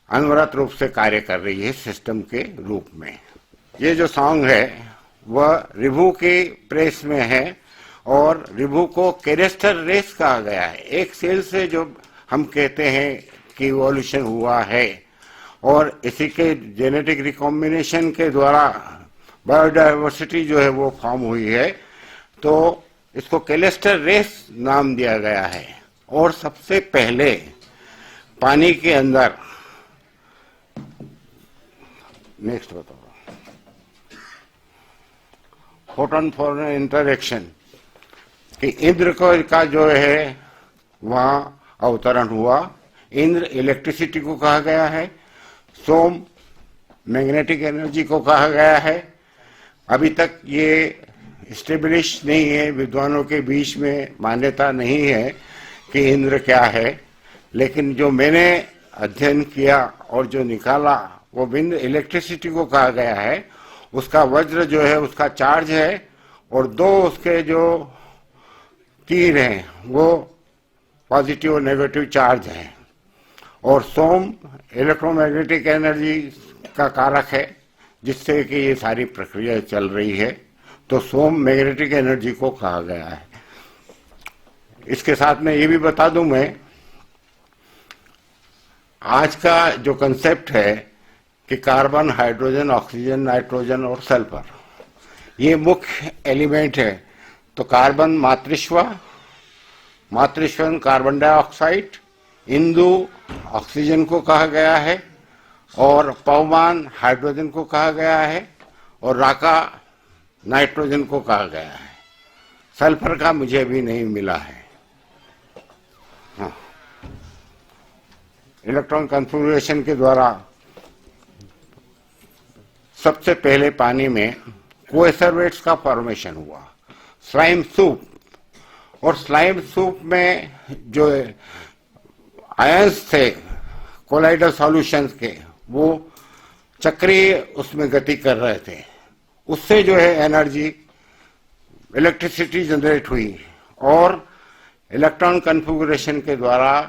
S2: अनवरत रूप से कार्य कर रही है सिस्टम के रूप में। ये जो सॉन्ग है वह रिभु के प्रेस में है और रिभु को कैरेस्टर रेस कहा गया है। एक सेल से जो हम कहते हैं कि इवोल्यूशन हुआ है और इसी के जेनेटिक रिकॉम्बिनेशन के द्वारा बायोडाइवर्सिटी जो है वो फॉर्म हुई है, तो इसको कैलेस्टर रेस नाम दिया गया है। और सबसे पहले पानी के अंदर, नेक्स्ट बताओ, फोटोन फोटोन इंटरेक्शन कि इंद्र का जो है वहां अवतरण हुआ। इंद्र इलेक्ट्रिसिटी को कहा गया है, सोम मैग्नेटिक एनर्जी को कहा गया है। अभी तक ये स्टेब्लिश नहीं है, विद्वानों के बीच में मान्यता नहीं है कि इंद्र क्या है, लेकिन जो मैंने अध्ययन किया और जो निकाला वो बिंद इलेक्ट्रिसिटी को कहा गया है। उसका वज्र जो है उसका चार्ज है और 2 उसके जो तीर हैं वो पॉजिटिव और नेगेटिव चार्ज है। और सोम इलेक्ट्रोमैग्नेटिक एनर्जी का कारक है जिससे कि ये सारी प्रक्रिया चल रही है, तो सोम मैग्नेटिक एनर्जी को कहा गया है। इसके साथ में ये भी बता दूं मैं, आज का जो कंसेप्ट है कि कार्बन, हाइड्रोजन, ऑक्सीजन, नाइट्रोजन और सल्फर ये मुख्य एलिमेंट है। तो कार्बन मातृश्वन कार्बन डाइऑक्साइड, इंदु ऑक्सीजन को कहा गया है और पवमान हाइड्रोजन को कहा गया है और राका नाइट्रोजन को कहा गया है। सल्फर का मुझे अभी नहीं मिला है। हाँ, इलेक्ट्रॉन कन्फिग्रेशन के द्वारा सबसे पहले पानी में कोएसरवेट्स का फॉर्मेशन हुआ, स्लाइम सूप, और स्लाइम सूप में जो आयंस थे कोलाइडल सॉल्यूशंस के, वो चक्रीय उसमें गति कर रहे थे, उससे जो है एनर्जी इलेक्ट्रिसिटी जनरेट हुई और इलेक्ट्रॉन कन्फिग्रेशन के द्वारा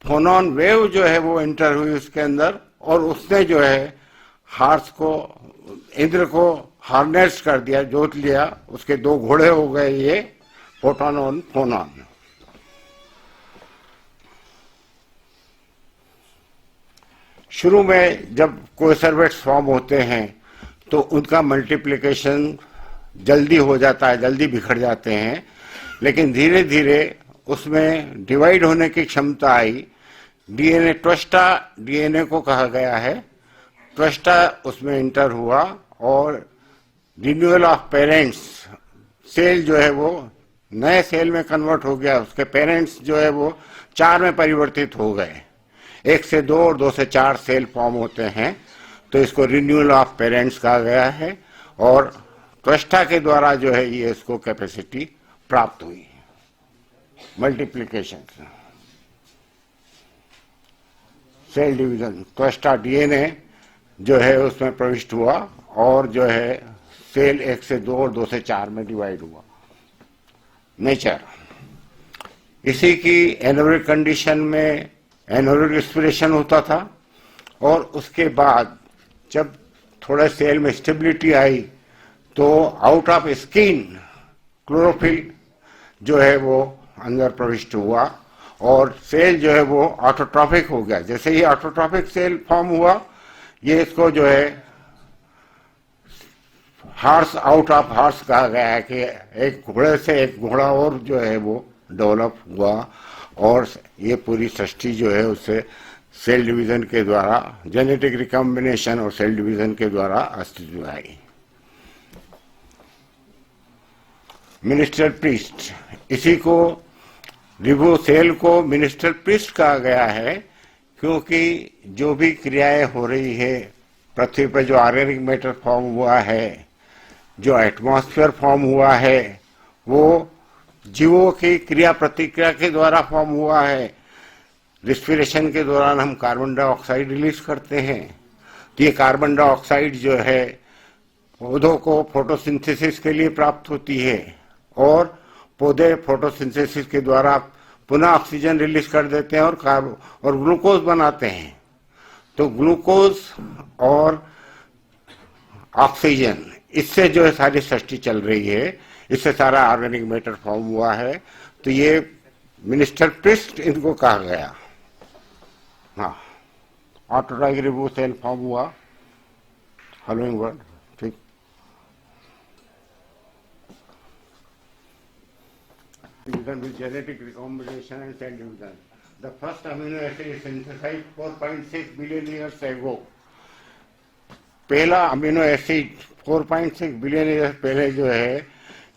S2: फोनॉन वेव जो है वो एंटर हुई उसके अंदर, और उसने जो है हार्स को, इंद्र को हार्नेस कर दिया, जोत लिया, उसके 2 घोड़े हो गए ये फोटोन और फोनॉन। शुरू में जब कोएसरवेट्स फॉर्म होते हैं तो उनका मल्टीप्लिकेशन जल्दी हो जाता है, जल्दी बिखर जाते हैं, लेकिन धीरे धीरे उसमें डिवाइड होने की क्षमता आई। डीएनए, ट्विस्टा डीएनए को कहा गया है, ट्विस्टा उसमें इंटर हुआ और रिन्यूअल ऑफ पेरेंट्स सेल जो है वो नए सेल में कन्वर्ट हो गया, उसके पेरेंट्स जो है वो 4 में परिवर्तित हो गए, 1 से 2 और 2 से 4 सेल फॉर्म होते हैं, तो इसको रिन्यूअल ऑफ पेरेंट्स कहा गया है और त्वष्टा के द्वारा जो है ये इसको कैपेसिटी प्राप्त हुई, मल्टीप्लिकेशन, सेल डिवीजन, त्वष्टा डीएनए जो है उसमें प्रविष्ट हुआ और जो है सेल 1 से 2 और 2 से 4 में डिवाइड हुआ। नेचर, इसी की एनारोबिक कंडीशन में एनारोबिक रेस्पिरेशन होता था और उसके बाद जब थोड़ा सेल में स्टेबिलिटी आई तो आउट ऑफ स्किन क्लोरोफिल जो है वो अंदर प्रविष्ट हुआ और सेल जो है वो ऑटोट्रॉफिक हो गया। जैसे ही ऑटोट्रॉफिक सेल फॉर्म हुआ, ये इसको जो है हॉर्स आउट ऑफ हॉर्स कहा गया है कि एक घोड़े से एक घोड़ा और जो है वो डेवलप हुआ और ये पूरी सृष्टि जो है उससे सेल डिवीजन के द्वारा, जेनेटिक रिकॉम्बिनेशन और सेल डिवीजन के द्वारा अस्तित्व में आई। मिनिस्टर प्रीस्ट, इसी को रिबो सेल को मिनिस्टर प्रीस्ट कहा गया है क्योंकि जो भी क्रियाएं हो रही है पृथ्वी पर, जो ऑर्गेनिक मैटर फॉर्म हुआ है, जो एटमॉस्फेयर फॉर्म हुआ है, वो जीवों की क्रिया प्रतिक्रिया के द्वारा फॉर्म हुआ है। रिस्पिरेशन के दौरान हम कार्बन डाइऑक्साइड रिलीज करते हैं, तो ये कार्बन डाइऑक्साइड जो है पौधों को फोटोसिंथेसिस के लिए प्राप्त होती है और पौधे फोटोसिंथेसिस के द्वारा पुनः ऑक्सीजन रिलीज कर देते हैं और ग्लूकोज बनाते हैं। तो ग्लूकोज और ऑक्सीजन, इससे जो है सारी सृष्टि चल रही है, इससे सारा ऑर्गेनिक मैटर फॉर्म हुआ है। तो ये मिनिस्टर प्रीस्ट इनको कहा गया। हाँ, ऑटोट्रॉफिक रिबो सेल फॉर्म हुआ, फॉलोइंग वर्ड, ठीक। Division with genetic recombination and cell division. The first amino acid is synthesized 4.6 billion years ago. पहला अमीनो एसिड 4.6 बिलियन ईयर्स पहले जो है,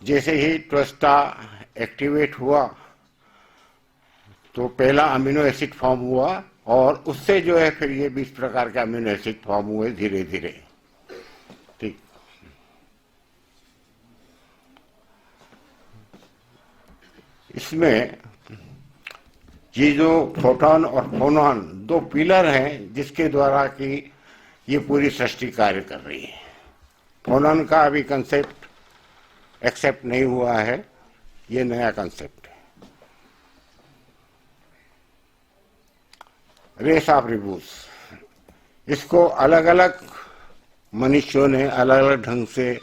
S2: जैसे ही ट्वस्टा एक्टिवेट हुआ तो पहला अमीनो एसिड फॉर्म हुआ और उससे जो है फिर ये 20 प्रकार के अमीनो एसिड फॉर्म हुए धीरे धीरे, ठीक। इसमें ये जो फोटॉन और फोनॉन 2 पिलर हैं जिसके द्वारा कि ये पूरी सृष्टि कार्य कर रही है। फोनॉन का अभी कंसेप्ट एक्सेप्ट नहीं हुआ है, ये नया कंसेप्ट है। रेस ऑफ रिबूस, इसको अलग अलग मनुष्यों ने अलग अलग ढंग से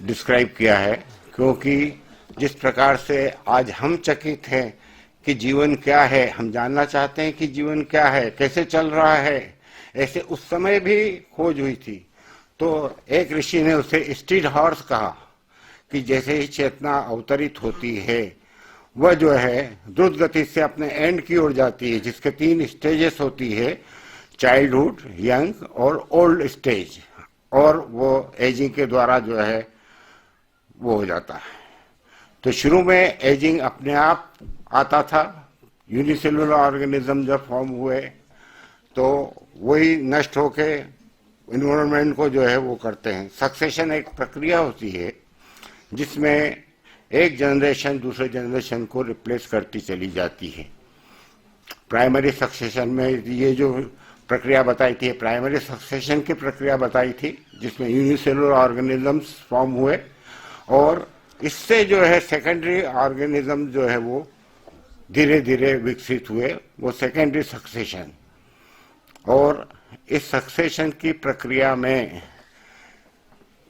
S2: डिस्क्राइब किया है क्योंकि जिस प्रकार से आज हम चकित हैं कि जीवन क्या है, हम जानना चाहते हैं कि जीवन क्या है, कैसे चल रहा है, ऐसे उस समय भी खोज हुई थी। तो एक ऋषि ने उसे स्टीड हॉर्स कहा कि जैसे ही चेतना अवतरित होती है वह जो है द्रुत गति से अपने एंड की ओर जाती है, जिसके 3 स्टेजेस होती है, चाइल्डहुड, यंग और ओल्ड स्टेज, और वो एजिंग के द्वारा जो है वो हो जाता है। तो शुरू में एजिंग अपने आप आता था, यूनिसेलुलर ऑर्गेनिज्म जब फॉर्म हुए तो वही नष्ट होके इन्वायरमेंट को जो है वो करते हैं। सक्सेशन एक प्रक्रिया होती है जिसमें एक जनरेशन दूसरे जनरेशन को रिप्लेस करती चली जाती है। प्राइमरी सक्सेशन में ये जो प्रक्रिया बताई थी, प्राइमरी सक्सेशन की प्रक्रिया बताई थी जिसमें यूनिसेलुलर ऑर्गेनिजम्स फॉर्म हुए और इससे जो है सेकेंडरी ऑर्गेनिज्म जो है वो धीरे धीरे विकसित हुए, वो सेकेंडरी सक्सेशन। और इस सक्सेशन की प्रक्रिया में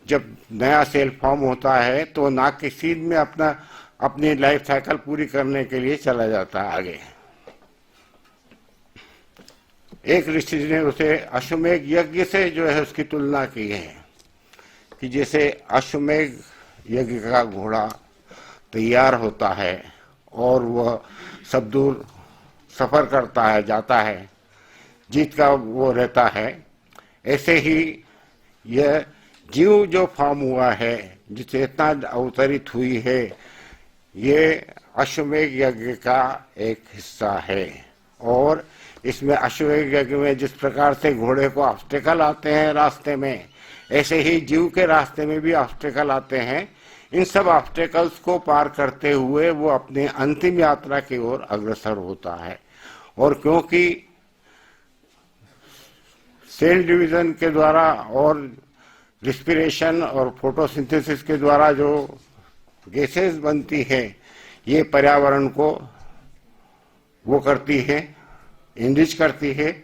S2: जब नया सेल फॉर्म होता है तो नाक की सीध में अपनी लाइफ साइकिल पूरी करने के लिए चला जाता है आगे। एक ऋषि ने उसे अश्वमेघ यज्ञ से जो है उसकी तुलना की है कि जैसे अश्वमेघ यज्ञ का घोड़ा तैयार होता है और वह सब दूर सफर करता है, जाता है, जीत का वो रहता है, ऐसे ही यह जीव जो फॉर्म हुआ है, जिस चेतना अवतरित हुई है, ये अश्वमेध यज्ञ का एक हिस्सा है। और इसमें अश्वमेध यज्ञ में जिस प्रकार से घोड़े को ऑब्स्टेकल आते हैं रास्ते में, ऐसे ही जीव के रास्ते में भी ऑब्स्टेकल आते हैं। इन सब ऑब्स्टेकल्स को पार करते हुए वो अपने अंतिम यात्रा की ओर अग्रसर होता है। और क्योंकि सेल डिवीजन के द्वारा और रिस्पिरेशन और फोटोसिंथेसिस के द्वारा जो गैसेस बनती है, ये पर्यावरण को वो करती है, इनरिच करती है।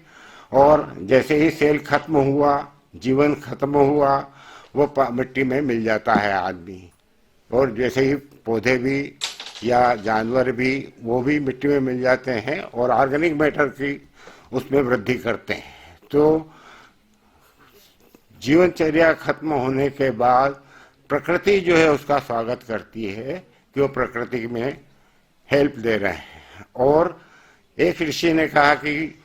S2: और जैसे ही सेल खत्म हुआ, जीवन खत्म हुआ, वो मिट्टी में मिल जाता है आदमी। और जैसे ही पौधे भी या जानवर भी, वो भी मिट्टी में मिल जाते हैं और ऑर्गेनिक मैटर की उसमें वृद्धि करते हैं। तो जीवनचर्या खत्म होने के बाद प्रकृति जो है उसका स्वागत करती है कि वो प्रकृति में हेल्प दे रहे हैं। और एक ऋषि ने कहा कि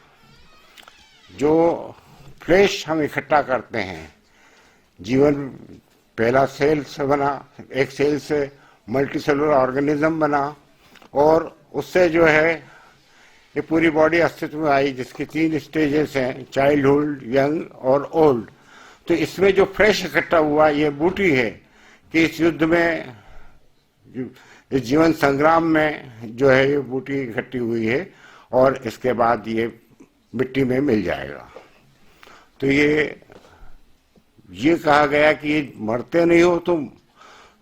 S2: जो फ्लैश हम इकट्ठा करते हैं, जीवन पहला सेल से बना, एक सेल से मल्टीसेलुलर ऑर्गेनिज्म बना और उससे जो है ये पूरी बॉडी अस्तित्व में आई, जिसकी 3 स्टेजेस हैं, चाइल्डहुड, यंग और ओल्ड। तो इसमें जो फ्रेश इकट्ठा हुआ ये बूटी है कि इस युद्ध में, इस जीवन संग्राम में जो है ये बूटी इकट्ठी हुई है और इसके बाद ये मिट्टी में मिल जाएगा। तो ये कहा गया कि ये मरते नहीं हो तुम,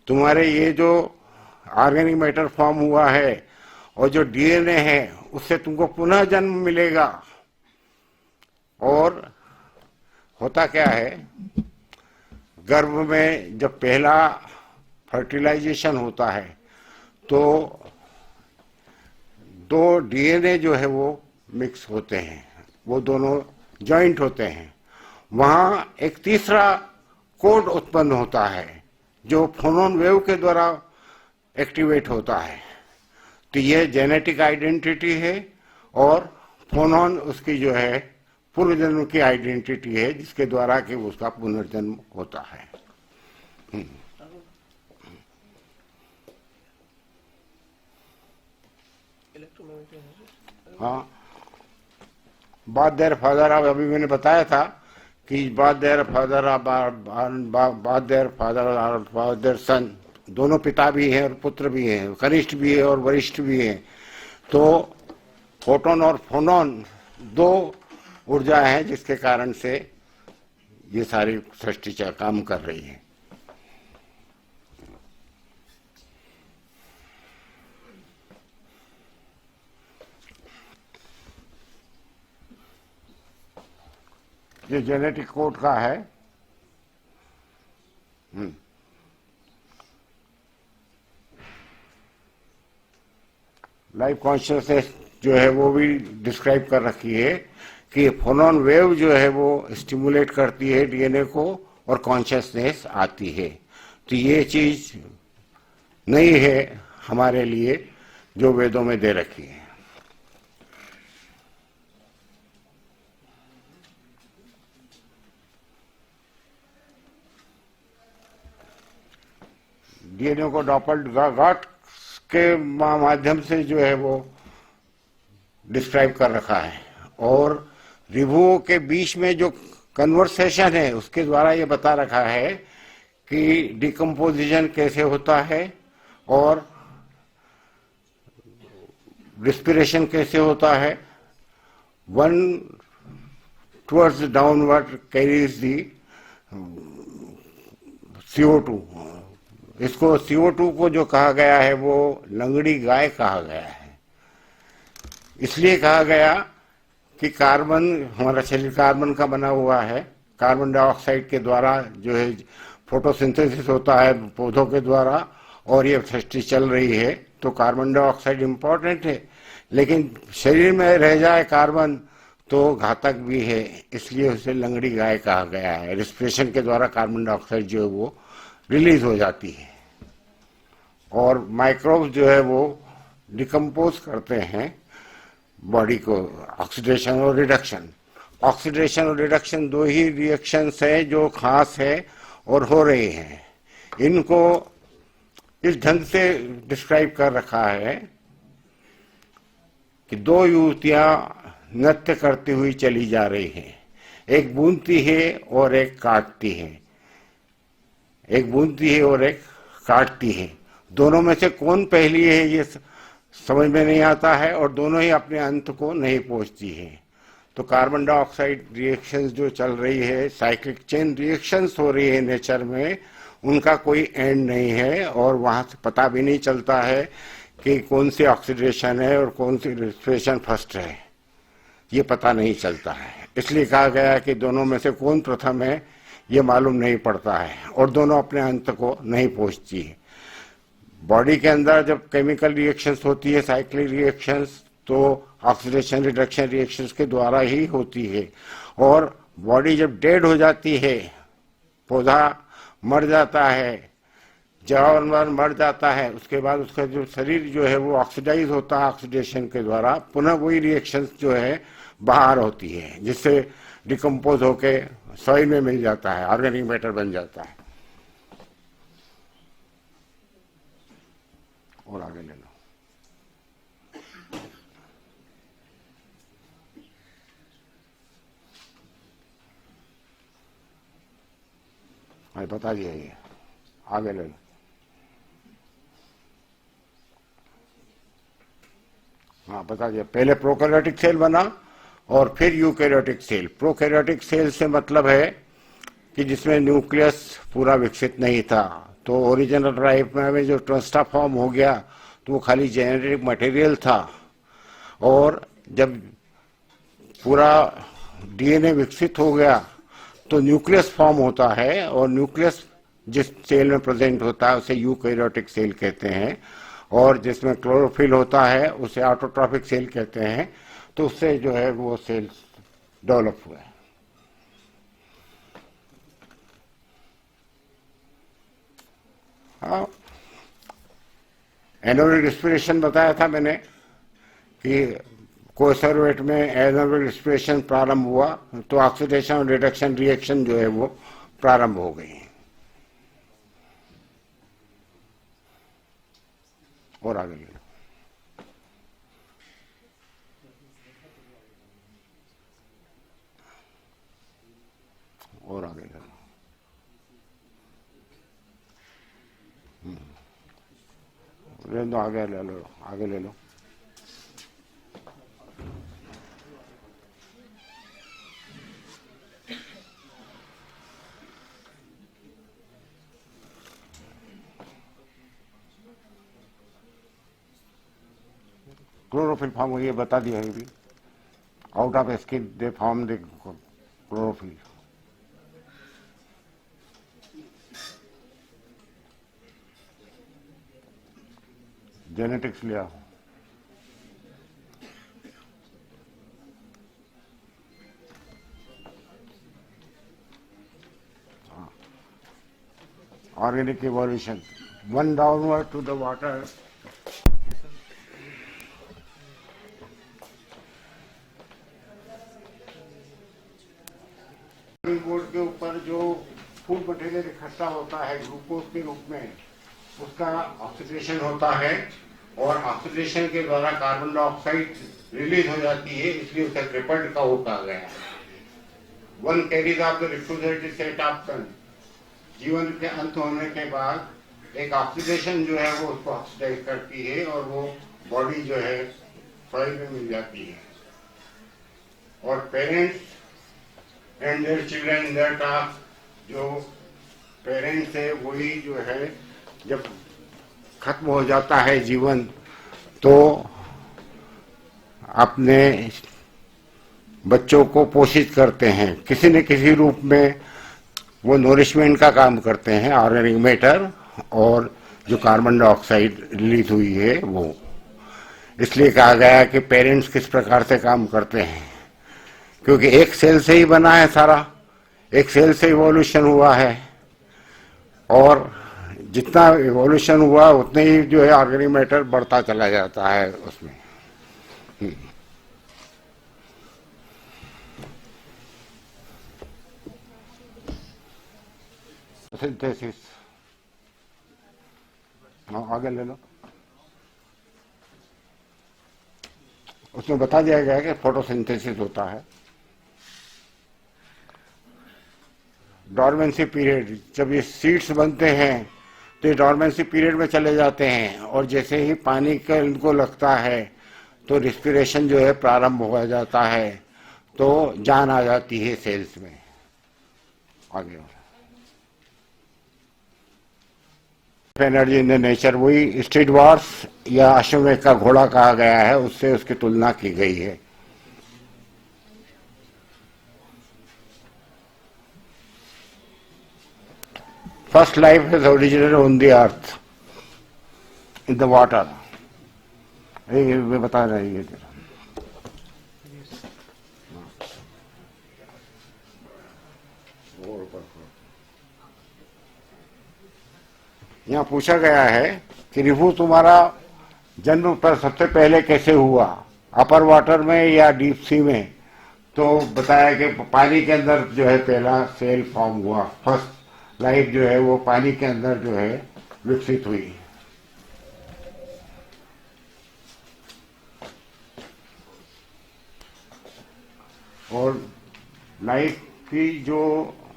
S2: तुम्हारे ये जो ऑर्गेनिक मैटर फॉर्म हुआ है और जो डीएनए है उससे तुमको पुनः जन्म मिलेगा। और होता क्या है, गर्भ में जब पहला फर्टिलाइजेशन होता है तो 2 डीएनए जो है वो मिक्स होते हैं, वो दोनों जॉइंट होते हैं। वहां एक तीसरा कोड उत्पन्न होता है जो फोनोन वेव के द्वारा एक्टिवेट होता है। तो ये जेनेटिक आइडेंटिटी है और फोनोन उसकी जो है पूर्व जन्म की आइडेंटिटी है, जिसके द्वारा कि उसका पुनर्जन्म होता है। हाँ, बाद देयर फादर, अब अभी मैंने बताया था कि बाद देयर फादर और सन, दोनों पिता भी हैं और पुत्र भी हैं, कनिष्ठ भी है और वरिष्ठ भी हैं। तो फोटोन और फोनोन 2 ऊर्जा है जिसके कारण से ये सारी सृष्टि काम कर रही है। ये जेनेटिक कोड का है। लाइफ कॉन्शियसनेस जो है वो भी डिस्क्राइब कर रखी है कि फोनोन वेव जो है वो स्टिमुलेट करती है डीएनए को और कॉन्शियसनेस आती है। तो ये चीज नहीं है हमारे लिए जो वेदों में दे रखी है। डीएनए को डॉपलगॉट के माध्यम से जो है वो डिस्क्राइब कर रखा है और रिभुओं के बीच में जो कन्वर्सेशन है उसके द्वारा ये बता रखा है कि डिकम्पोजिशन कैसे होता है और रिस्पिरेशन कैसे होता है। वन टुवर्ड्स डाउनवर्ड कैरीज दी CO2। इसको CO2 को जो कहा गया है वो लंगड़ी गाय कहा गया है। इसलिए कहा गया कि कार्बन, हमारा शरीर कार्बन का बना हुआ है, कार्बन डाइऑक्साइड के द्वारा जो है फोटोसिंथेसिस होता है पौधों के द्वारा और ये सृष्टि चल रही है। तो कार्बन डाइऑक्साइड इम्पोर्टेंट है, लेकिन शरीर में रह जाए कार्बन तो घातक भी है, इसलिए उसे लंगड़ी गाय कहा गया है। रिस्पिरेशन के द्वारा कार्बन डाइऑक्साइड जो है वो रिलीज हो जाती है और माइक्रोब्स जो है वो डिकम्पोज करते हैं बॉडी को। ऑक्सीडेशन और रिडक्शन, ऑक्सीडेशन और रिडक्शन 2 ही रिएक्शंस है जो खास है और हो रही हैं। इनको इस ढंग से डिस्क्राइब कर रखा है कि दो युवतियां नृत्य करती हुई चली जा रही हैं, एक बूंदती है और एक काटती है, एक बूंदती है और एक काटती है। दोनों में से कौन पहली है ये समझ में नहीं आता है और दोनों ही अपने अंत को नहीं पहुंचती है। तो कार्बन डाइऑक्साइड रिएक्शंस जो चल रही है, साइक्लिक चेन रिएक्शंस हो रही है नेचर में, उनका कोई एंड नहीं है और वहां से पता भी नहीं चलता है कि कौन सी ऑक्सीडेशन है और कौन सी रेस्पिरेशन फर्स्ट है, ये पता नहीं चलता है। इसलिए कहा गया है कि दोनों में से कौन प्रथम है ये मालूम नहीं पड़ता है और दोनों अपने अंत को नहीं पहुंचती है। बॉडी के अंदर जब केमिकल रिएक्शंस होती है, साइक्लिक रिएक्शंस, तो ऑक्सीडेशन रिडक्शन रिएक्शंस के द्वारा ही होती है। और बॉडी जब डेड हो जाती है, पौधा मर जाता है, जानवर मर जाता है, उसके बाद उसका जो शरीर जो है वो ऑक्सीडाइज होता है ऑक्सीडेशन के द्वारा, पुनः वही रिएक्शंस जो है बाहर होती है, जिससे डिकम्पोज होके सॉइल में मिल जाता है, ऑर्गेनिक मैटर बन जाता है। और आगे ले लो। बता दिया ये, आगे ले लो। हाँ बता दिया, पहले प्रोकैरियोटिक सेल बना और फिर यूकैरियोटिक सेल। प्रोकैरियोटिक सेल से मतलब है कि जिसमें न्यूक्लियस पूरा विकसित नहीं था, तो ओरिजिनल लाइफ में जो ट्रांसटा फॉर्म हो गया तो वो खाली जेनेटिक मटेरियल था। और जब पूरा डीएनए विकसित हो गया तो न्यूक्लियस फॉर्म होता है और न्यूक्लियस जिस सेल में प्रेजेंट होता है उसे यूकैरियोटिक सेल कहते हैं, और जिसमें क्लोरोफिल होता है उसे ऑटोट्रॉफिक सेल कहते हैं। तो उससे जो है वो सेल डेवलप हुआ है। हाँ, एनारोबिक रेस्पिरेशन बताया था मैंने कि कोसर्वेट में एनारोबिक रेस्पिरेशन प्रारंभ हुआ तो ऑक्सीडेशन और रिडक्शन रिएक्शन जो है वो प्रारंभ हो गई। और आगे ले लो। और आगे ले लो। आगे ले लो, आगे ले लो। क्लोरोफिल फॉर्म ये बता दिया है भी, out of skin they form the chlorophyll. Genetics लिया हो, organic evolution, one downward to the water. Board के ऊपर जो फूड मटेरियल इकट्ठा होता है ग्लूकोज के रूप में, उसका ऑक्सीडेशन होता है और ऑक्सीडेशन के द्वारा कार्बन डाइऑक्साइड रिलीज हो जाती है, इसलिए उसे ट्रिपल्ड का वो कहा गया है। One carries of the refrigerated set of sun, जीवन के अंत होने के बाद एक ऑक्सीडेशन जो है वो उसको ऑक्सीडाइज करती है और वो बॉडी जो है सॉइल में मिल जाती है। और parents and their children that are, जो पेरेंट्स है वही जो है जब खत्म हो जाता है जीवन तो अपने बच्चों को पोषित करते हैं किसी न किसी रूप में, वो नोरिशमेंट का काम करते हैं, ऑर्गेनिक मैटर और जो कार्बन डाइऑक्साइड रिलीज हुई है वो। इसलिए कहा गया कि पेरेंट्स किस प्रकार से काम करते हैं, क्योंकि एक सेल से ही बना है सारा, एक सेल से इवोल्यूशन हुआ है और जितना इवोल्यूशन हुआ उतने ही जो है ऑर्गेनिक मैटर बढ़ता चला जाता है उसमें। सिंथेसिस, हाँ, आगे ले लो। उसमें बता दिया गया है कि फोटोसिंथेसिस होता है। डॉर्मेंसी पीरियड, जब ये सीड्स बनते हैं तो ये डॉर्मेंसी पीरियड में चले जाते हैं, और जैसे ही पानी का इनको लगता है तो रिस्पिरेशन जो है प्रारंभ हो जाता है, तो जान आ जाती है सेल्स में। आगे एनर्जी इन द नेचर, वही स्ट्रीट वॉर्स या अश्वमेध का घोड़ा कहा गया है, उससे उसकी तुलना की गई है। First life is originated on the earth in the water. ये बता रही है। यहाँ पूछा गया है कि रिभु तुम्हारा जन्म पर सबसे पहले कैसे हुआ, अपर वाटर में या डीप सी में? तो बताया कि पानी के अंदर जो है पहला सेल फॉर्म हुआ, फर्स्ट लाइफ जो है वो पानी के अंदर जो है विकसित हुई। और लाइफ की जो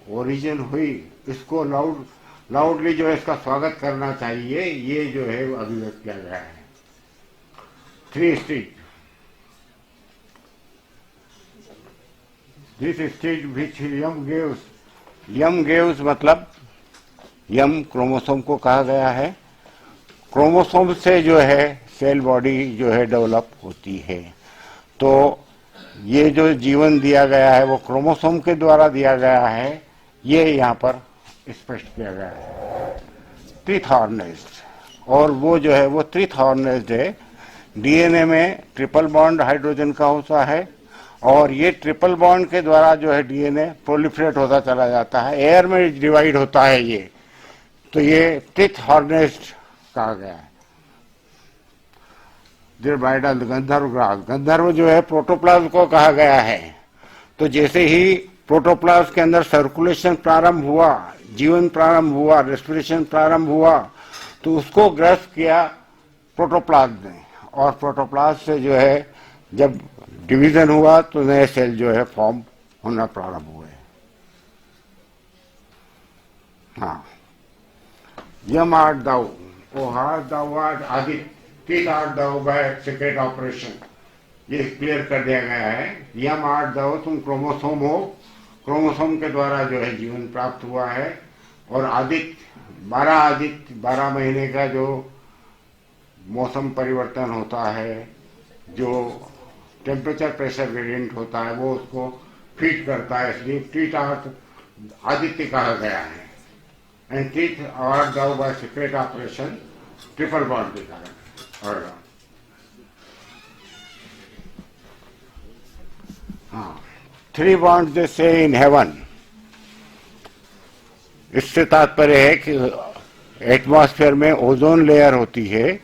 S2: ओरिजिन हुई, इसको लाउडली जो है इसका स्वागत करना चाहिए। ये जो है अभिव्यक्त किया गया है। 3 स्टेज, दिस स्टेज विच यम गिव्स मतलब यम क्रोमोसोम को कहा गया है। क्रोमोसोम से जो है सेल बॉडी जो है डेवलप होती है। तो ये जो जीवन दिया गया है वो क्रोमोसोम के द्वारा दिया गया है, ये यहाँ पर स्पष्ट किया गया है। ट्रिथ ऑर्गेनाइज्ड, और वो जो है वो ट्रिथ ऑर्गेनाइज्ड है। डीएनए में ट्रिपल बॉन्ड हाइड्रोजन का होता है, और ये ट्रिपल बॉन्ड के द्वारा जो है डीएनए प्रोलिफरेट होता चला जाता है, एयर में डिवाइड होता है ये। तो ये ट्रिथ ऑर्गेनाइज्ड कहा गया है। गंधर्व ग्रास, गंधर्व जो है प्रोटोप्लाज्म को कहा गया है। तो जैसे ही प्रोटोप्लाज्म के अंदर सर्कुलेशन प्रारंभ हुआ, जीवन प्रारंभ हुआ, रेस्पिरेशन प्रारंभ हुआ, तो उसको ग्रस्त किया प्रोटोप्लाज्म ने, और प्रोटोप्लाज्म से जो है जब डिवीजन हुआ तो नए सेल जो है फॉर्म होना प्रारंभ हुए। हाँ, यम art thou, o heart thou art आदि तीन art thou by secret operation, ये क्लियर कर दिया गया है। यम आर्ट दाउ, तुम क्रोमोसोम हो, क्रोमोसोम के द्वारा जो है जीवन प्राप्त हुआ है। और आदित्य 12 महीने का जो मौसम परिवर्तन होता है, जो टेम्परेचर प्रेशर ग्रेडियंट होता है, वो उसको फीड करता है, इसलिए ट्रीट आर्ट आदित्य कहा गया है। And treat art thou by secret operation, triple bond के कारण। और हाँ, 3 bonds they say in heaven, इससे तात्पर्य है कि एटमॉस्फेयर में ओजोन लेयर होती है,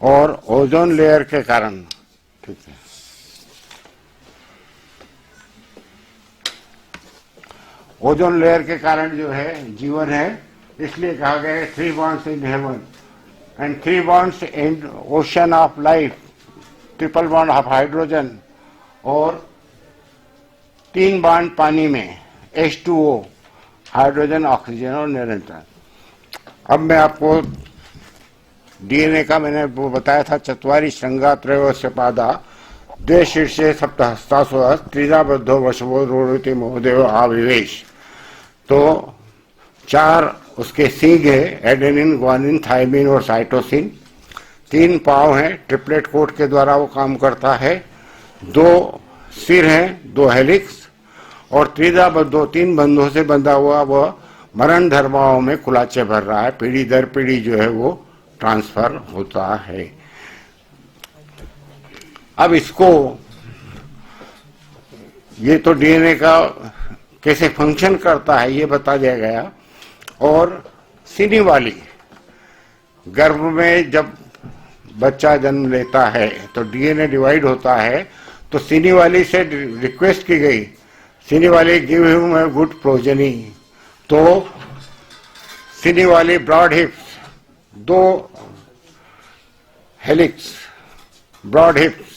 S2: और ओजोन लेयर के कारण, ठीक है, ओजोन लेयर के कारण जो है जीवन है, इसलिए कहा गया है 3 bonds in heaven and 3 bonds in ocean of life, triple bond of hydrogen, और 3 बॉन्ड पानी में H2O, हाइड्रोजन, ऑक्सीजन और निरंतर। अब मैं आपको डीएनए का मैंने वो बताया था, चत्वारि श्रृंगा त्रयोदश पादा द्वे शीर्षे सप्तहस्तासु त्रिजाबद्धो वशवो रोड़ति महोदेव आविवेश। तो 4 उसके सींग है, एडेनिन, ग्वानिन, थायमिन और साइटोसिन। 3 पाँव हैं, ट्रिपलेट कोट के द्वारा वो काम करता है। 2 सिर हैं, 2 हेलिक्स, और त्रिजाबद्धो 3 बंधों से बंधा हुआ वह मरण धर्माओं में खुलाचे भर रहा है। पीढ़ी दर पीढ़ी जो है वो ट्रांसफर होता है। अब इसको, ये तो डीएनए का कैसे फंक्शन करता है ये बता दिया गया। और सीनी वाली, गर्भ में जब बच्चा जन्म लेता है तो डीएनए डिवाइड होता है, तो सीनी वाली से रिक्वेस्ट की गई, सीनी वाली give him a good progeny. तो सीनी वाली broad hips, 2 helix, broad hips,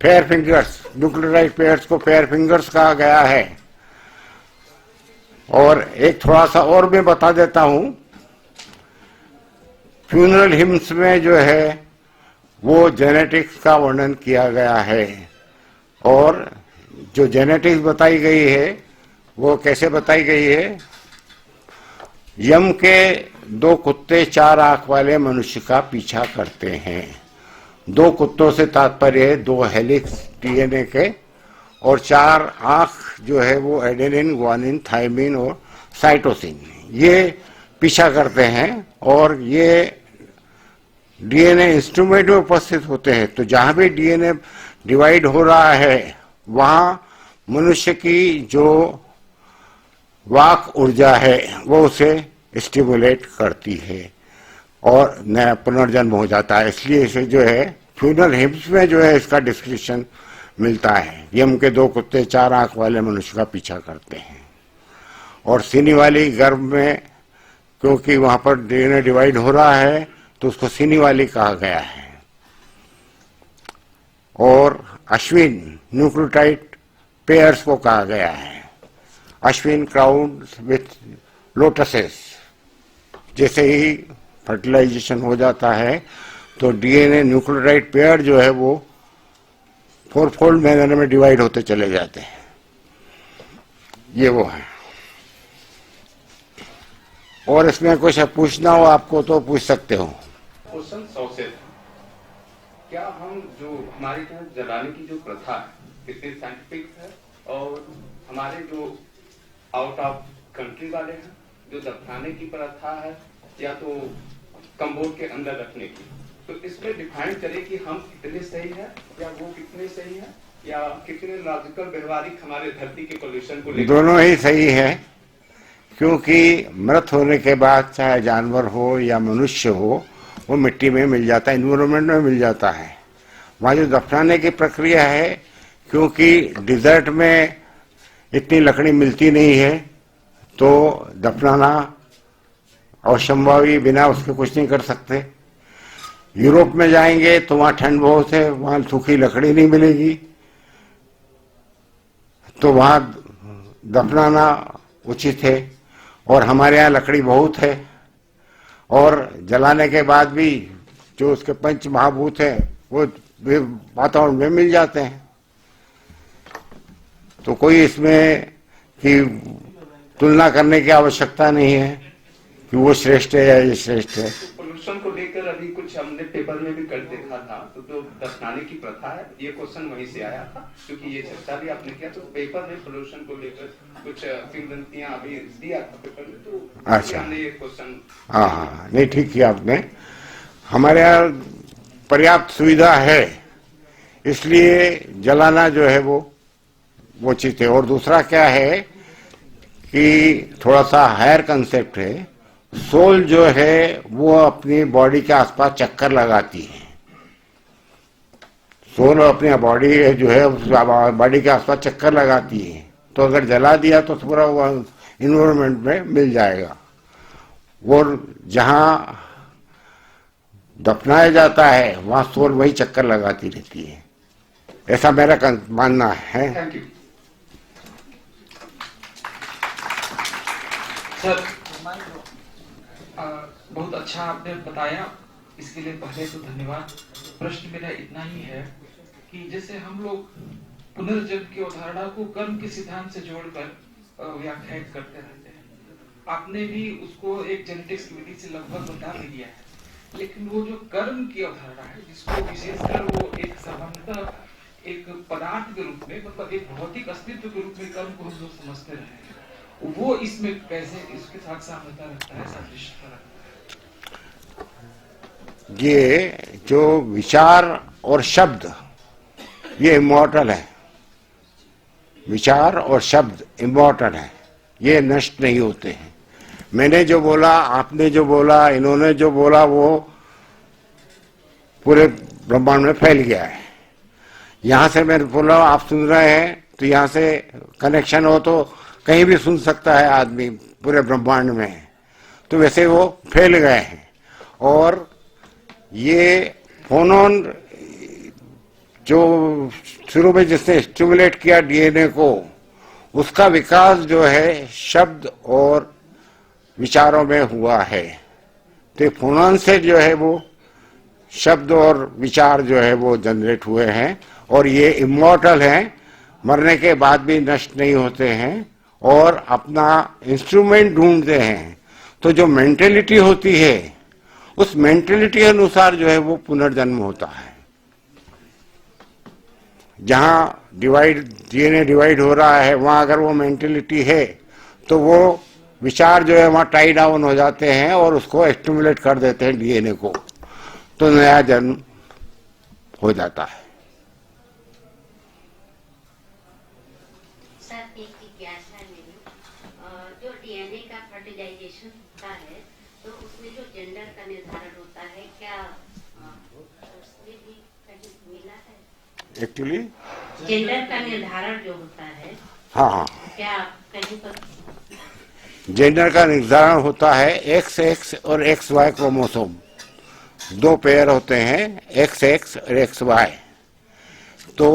S2: fair fingers, nucleotide pairs को फेयर फिंगर्स कहा गया है। और एक थोड़ा सा और मैं बता देता हूं, फ्यूनरल हिम्स में जो है वो जेनेटिक्स का वर्णन किया गया है। और जो जेनेटिक्स बताई गई है वो कैसे बताई गई है, यम के 2 कुत्ते 4 आंख वाले मनुष्य का पीछा करते हैं। 2 कुत्तों से तात्पर्य है 2 हेलिक्स डीएनए के, और 4 आंख जो है वो एडेनिन, ग्वानिन, थायमिन और साइटोसिन, ये पीछा करते हैं। और ये डीएनए इंस्ट्रूमेंट में उपस्थित होते हैं। तो जहां भी डीएनए डिवाइड हो रहा है वहां मनुष्य की जो वाक ऊर्जा है वो उसे स्टिमुलेट करती है और नया पुनर्जन्म हो जाता है। इसलिए इसे जो है फ्यूनरल हिम्स में जो है इसका डिस्क्रिप्शन मिलता है। यम के 2 कुत्ते 4 आंख वाले मनुष्य का पीछा करते हैं। और सीनी वाली गर्भ में, क्योंकि वहां पर डीएनए डिवाइड हो रहा है तो उसको सीनी वाली कहा गया है। और अश्विन न्यूक्लियोटाइड पेयर्स को कहा गया है। अश्विन क्राउड विथ लोटसेस, जैसे ही फर्टिलाइजेशन हो जाता है तो डीएनए न्यूक्लियोटाइड पेयर जो है वो 4-फोल्ड मैनर में डिवाइड होते चले जाते हैं। ये वो है। और इसमें कुछ पूछना हो आपको तो पूछ सकते हो।
S3: क्वेश्चन 100 से था, क्या हम जो हमारे यहाँ जलाने की जो प्रथा है कितनी साइंटिफिक है, और हमारे जो आउट ऑफ कंट्री वाले हैं जो दफनाने की प्रथा है या तो कम्बोर्ड के अंदर रखने की, तो इसमें डिफाइन करें कि हम कितने सही है या वो कितने सही है या कितने लॉजिकल व्यवहारिक हमारे धरती के पोल्यूशन को लेकर।
S2: दोनों ही सही है, क्योंकि मृत होने के बाद चाहे जानवर हो या मनुष्य हो वो मिट्टी में मिल जाता है, इन्वायरमेंट में मिल जाता है। वहाँ जो दफनाने की प्रक्रिया है, क्योंकि डिजर्ट में इतनी लकड़ी मिलती नहीं है तो दफनाना अवश्यंभावी, बिना उसके कुछ नहीं कर सकते। यूरोप में जाएंगे तो वहाँ ठंड बहुत है, वहाँ सूखी लकड़ी नहीं मिलेगी, तो वहाँ दफनाना उचित है। और हमारे यहाँ लकड़ी बहुत है और जलाने के बाद भी जो उसके पंच महाभूत हैं वो वातावरण में मिल जाते हैं। तो कोई इसमें कि तुलना करने की आवश्यकता नहीं है कि वो श्रेष्ठ है या ये श्रेष्ठ है।
S3: पोल्यूशन को लेकर अभी कुछ हमने पेपर में भी कर देखा था, तो जो दफनाने की प्रथा है ये क्वेश्चन वहीं से आया था, क्योंकि ये चर्चा भी आपने किया। तो पेपर में पोल्यूशन को लेकर कुछ किंवदंतियां अभी दिया था पेपर में, तो
S2: अच्छा,
S3: हमने ये क्वेश्चन।
S2: हाँ, नहीं ठीक किया आपने। हमारे यहाँ पर्याप्त सुविधा है, इसलिए जलाना जो है वो उचित है। और दूसरा क्या है कि थोड़ा सा हायर कंसेप्ट है, सोल जो है वो अपनी बॉडी के आसपास चक्कर लगाती है। सोल अपनी बॉडी जो है बॉडी के आसपास चक्कर लगाती है, तो अगर जला दिया तो पूरा वो इन्वायरमेंट में मिल जाएगा। और जहां दफनाया जाता है वहां सोल वही चक्कर लगाती रहती है, ऐसा मेरा मानना है।
S3: Thank you sir. बहुत अच्छा आपने बताया, इसके लिए पहले तो धन्यवाद। प्रश्न मेरा इतना ही है कि जैसे हम लोग पुनर्जन्म की अवधारणा को कर्म के सिद्धांत से जोड़कर व्याख्यायित करते रहते हैं, आपने भी उसको एक जेनेटिक्स की विधि से लगभग बता भी दिया है, लेकिन वो जो कर्म की अवधारणा है जिसको विशेषकर वो एक सामान्यतः एक पदार्थ के रूप में, मतलब एक भौतिक अस्तित्व के रूप में कर्म को हम लोग समझते रहे हैं, वो इसमें कैसे इसके साथ साम्यता रखता है, सादृश्यता रखता है?
S2: ये जो विचार और शब्द ये इमॉर्टल है, विचार और शब्द इमॉर्टल है, ये नष्ट नहीं होते हैं। मैंने जो बोला, आपने जो बोला, इन्होंने जो बोला वो पूरे ब्रह्मांड में फैल गया है। यहाँ से मैं बोला आप सुन रहे हैं तो यहाँ से कनेक्शन हो तो कहीं भी सुन सकता है आदमी पूरे ब्रह्मांड में, तो वैसे वो फैल गए हैं। और ये फोनोन जो शुरू में जिसने स्टिमुलेट किया डीएनए को, उसका विकास जो है शब्द और विचारों में हुआ है। तो फोनोन से जो है वो शब्द और विचार जो है वो जनरेट हुए हैं, और ये इमॉर्टल हैं, मरने के बाद भी नष्ट नहीं होते हैं और अपना इंस्ट्रूमेंट ढूंढते हैं। तो जो मेंटेलिटी होती है, उस मेंटेलिटी के अनुसार जो है वो पुनर्जन्म होता है। जहां डीएनए डिवाइड हो रहा है, वहां अगर वो मेंटेलिटी है तो वो विचार जो है वहां टाई डाउन हो जाते हैं और उसको स्टिमुलेट कर देते हैं डीएनए को, तो नया जन्म हो जाता है।
S4: सर, एक जिज्ञासा है मेरी, जो डीएनए का फर्टिलाइजेशन होता है तो उसमें जो जेंडर का निर्धारण होता है, क्या उसमें भी कहीं मिला है?
S2: एक्चुअली
S4: जेंडर का निर्धारण जो होता है,
S2: हाँ,
S4: क्या कहीं पर?
S2: जेंडर का निर्धारण होता है XX और XY क्रोमोसोम, दो पेयर होते हैं, XX और XY। तो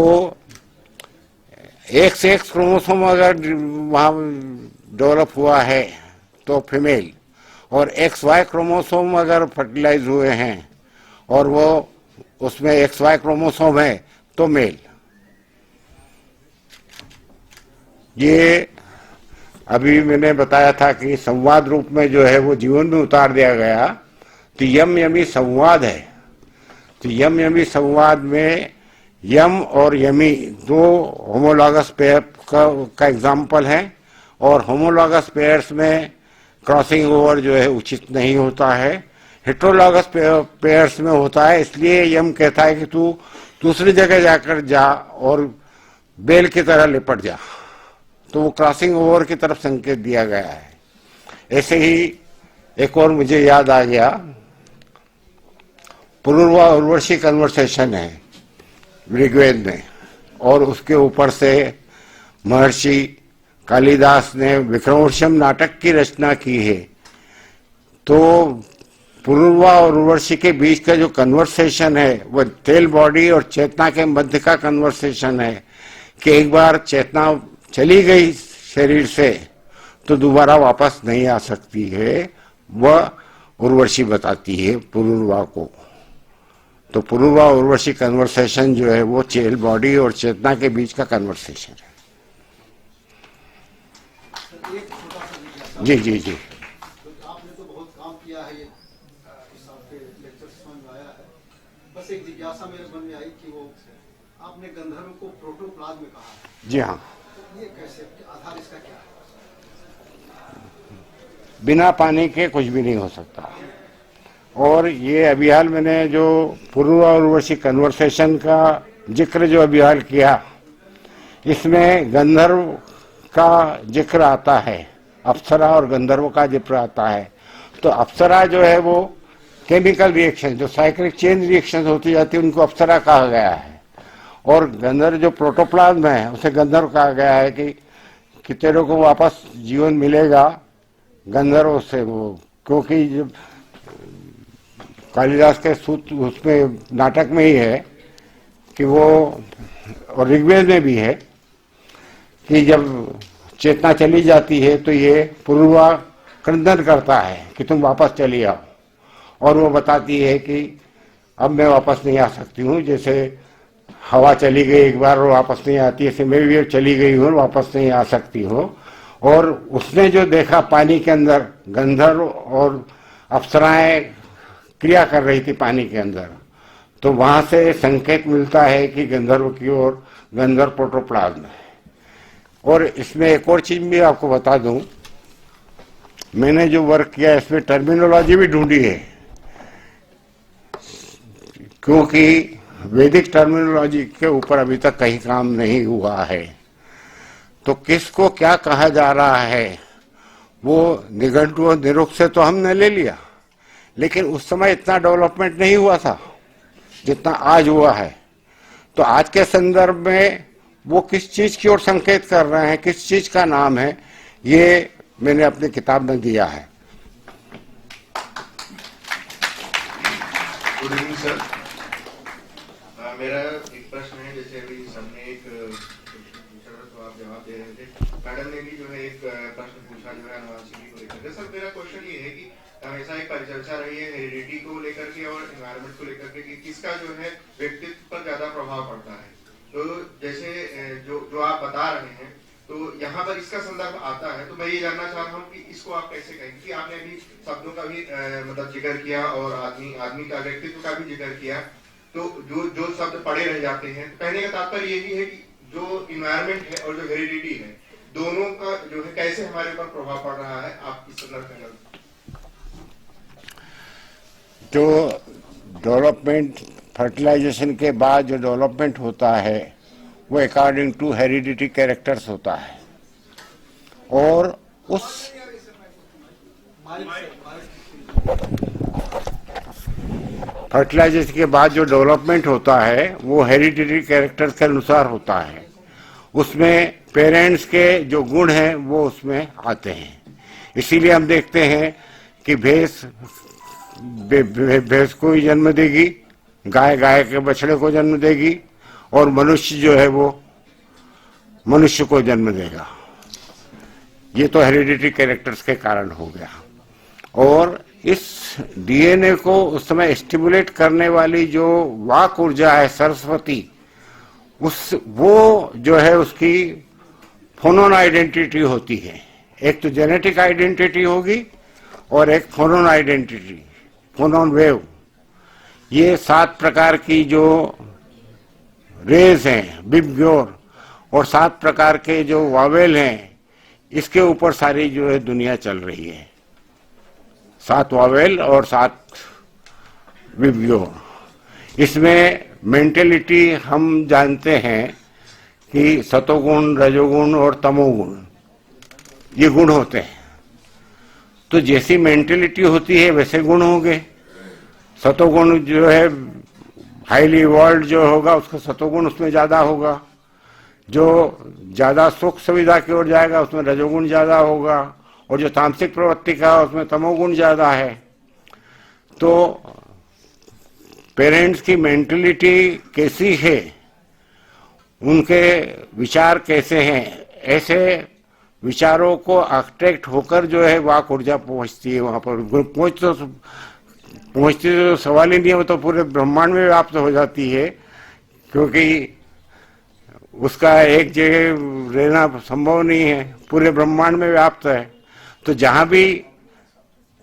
S2: XX क्रोमोसोम अगर वहां डेवलप हुआ है तो फीमेल, और XY क्रोमोसोम अगर फर्टिलाइज हुए हैं और वो उसमें XY क्रोमोसोम है तो मेल। ये अभी मैंने बताया था कि संवाद रूप में जो है वो जीवन में उतार दिया गया, तो यम यमी संवाद है। तो यम यमी संवाद में यम और यमी दो होमोलॉगस पेयर का एग्जाम्पल है, और होमोलॉगस पेयर्स में क्रॉसिंग ओवर जो है उचित नहीं होता है, हेट्रोलॉगस पेयर्स में होता है। इसलिए यम कहता है कि तू दूसरी जगह जाकर जा और बेल की तरह लिपट जा, तो वो क्रॉसिंग ओवर की तरफ संकेत दिया गया है। ऐसे ही एक और मुझे याद आ गया, पुनर्वा उर्वशी कन्वर्सेशन है ऋग्वेद में, और उसके ऊपर से महर्षि कालिदास ने विक्रमोर्वशीयम नाटक की रचना की है। तो पुनर्वा और उर्वशी के बीच का जो कन्वर्सेशन है वो तेल बॉडी और चेतना के मध्य का कन्वर्सेशन है, कि एक बार चेतना चली गई शरीर से तो दोबारा वापस नहीं आ सकती है, वह उर्वशी बताती है पुनर्वा को। तो पुनर्वा उर्वशी कन्वर्सेशन जो है वो चेल बॉडी और चेतना के बीच का कन्वर्सेशन है। जी जी जी।
S5: आपने तो बहुत काम किया है, इस आपके लेक्चर से समझ में आया है। बस एक जिज्ञासा मेरे मन में आई कि वो आपने गंधर्व को प्रोटोप्लाज्म में कहा।
S2: जी हाँ।
S5: तो ये कैसे, आधार इसका क्या है?
S2: बिना पानी के कुछ भी नहीं हो सकता। और ये अभी हाल मैंने जो पुनर्वा उर्वशी कन्वर्सेशन का जिक्र जो अभी हाल किया, इसमें गंधर्व का जिक्र आता है, अप्सरा और गंधर्व का जिक्र आता है। तो अप्सरा जो है वो केमिकल रिएक्शन, जो साइक्लिक चेन रिएक्शन होती जाती है, उनको अप्सरा कहा गया है। और गंधर्व जो प्रोटोप्लाज्म है उसे गंधर्व कहा गया है कि तेरे को वापस जीवन मिलेगा गंधर्व से। वो क्योंकि जब कालिदास के सूत्र उसमें नाटक में ही है कि वो, और ऋग्वेद में भी है कि जब चेतना चली जाती है तो ये पुनर्वा क्रंदन करता है कि तुम वापस चली आओ, और वो बताती है कि अब मैं वापस नहीं आ सकती हूँ। जैसे हवा चली गई एक बार और वापस नहीं आती, ऐसे मैं भी चली गई हूँ वापस नहीं आ सकती हूँ। और उसने जो देखा पानी के अंदर गंधर्व और अप्सराएं क्रिया कर रही थी पानी के अंदर, तो वहां से संकेत मिलता है कि गंधर्व की ओर गंधर्व प्रोटोप्लाज्म है। और इसमें एक और चीज भी आपको बता दूं, मैंने जो वर्क किया इसमें टर्मिनोलॉजी भी ढूंढी है, क्योंकि वैदिक टर्मिनोलॉजी के ऊपर अभी तक कहीं काम नहीं हुआ है। तो किसको क्या कहा जा रहा है वो निघंटु और निरुक्त से तो हमने ले लिया, लेकिन उस समय इतना डेवलपमेंट नहीं हुआ था जितना आज हुआ है। तो आज के संदर्भ में वो किस चीज की ओर संकेत कर रहे हैं, किस चीज का नाम है, ये मैंने अपनी किताब में दिया है।
S6: Good evening sir. मेरा एक प्रश्न है, जैसे अभी सबने एक पूछा था तो आप जवाब दे रहे थे, मैडम ने भी जो है एक प्रश्न पूछा जो है अनुवांशिकी को लेकर के। सर मेरा क्वेश्चन ये है कि हमेशा एक परिचर्चा रही है हेरिडिटी को लेकर के और एनवायरमेंट को लेकर के कि किसका जो है व्यक्तित्व पर ज्यादा प्रभाव पड़ता है। तो जैसे जो आप बता रहे हैं तो यहाँ पर इसका संदर्भ आता है, तो मैं ये जानना चाह रहा हूँ कि इसको आप कैसे कहेंगे कि आपने अभी शब्दों का भी मतलब जिक्र किया और आदमी का व्यक्तित्व का भी जिक्र किया, तो जो शब्द पड़े रह जाते हैं, तो कहने का तात्पर्य ये भी है कि जो इन्वायरमेंट है और जो हेरिडिटी है दोनों का जो है कैसे हमारे ऊपर प्रभाव पड़ रहा है, आप इस संदर्भ में
S2: जो डेवलपमेंट फर्टिलाइजेशन के बाद जो डेवलपमेंट होता है वो अकॉर्डिंग टू हेरिडिटी कैरेक्टर्स होता है, और उस फर्टिलाइजेशन के बाद जो डेवलपमेंट होता है वो हेरिडिटी कैरेक्टर्स के अनुसार होता है। उसमें पेरेंट्स के जो गुण हैं वो उसमें आते हैं। इसीलिए हम देखते हैं कि भैंस को ही जन्म देगी, गाय के बछड़े को जन्म देगी, और मनुष्य जो है वो मनुष्य को जन्म देगा। ये तो हेरिडिटी कैरेक्टर्स के कारण हो गया। और इस डीएनए को उस समय स्टिमुलेट करने वाली जो वाक ऊर्जा है सरस्वती, वो जो है उसकी फोनोन आइडेंटिटी होती है। एक तो जेनेटिक आइडेंटिटी होगी और एक फोनोन आइडेंटिटी, फोनोन वेव। ये 7 प्रकार की जो रेज हैं, बिब ग्योर, और 7 प्रकार के जो वावेल हैं, इसके ऊपर सारी जो है दुनिया चल रही है। 7 वावेल और 7 बिब ग्योर। इसमें मेंटेलिटी हम जानते हैं कि सतोगुण, रजोगुण और तमोगुण ये गुण होते हैं। तो जैसी मेंटेलिटी होती है वैसे गुण होंगे। सतोगुण जो है हाईली इवॉल्व जो होगा उसका सतोगुण उसमें ज्यादा होगा, जो ज्यादा सुख सुविधा की ओर जाएगा उसमें रजोगुण ज्यादा होगा, और जो तामसिक प्रवृत्ति का उसमें तमोगुण ज्यादा है। तो पेरेंट्स की मेंटलिटी कैसी है, उनके विचार कैसे हैं, ऐसे विचारों को अट्रैक्ट होकर जो है वाक ऊर्जा पहुंचती है वहां पर। पहुंचती तो सवाल ही नहीं है, वो तो पूरे ब्रह्मांड में व्याप्त हो जाती है, क्योंकि उसका एक जगह रहना संभव नहीं है, पूरे ब्रह्मांड में व्याप्त है। तो जहां भी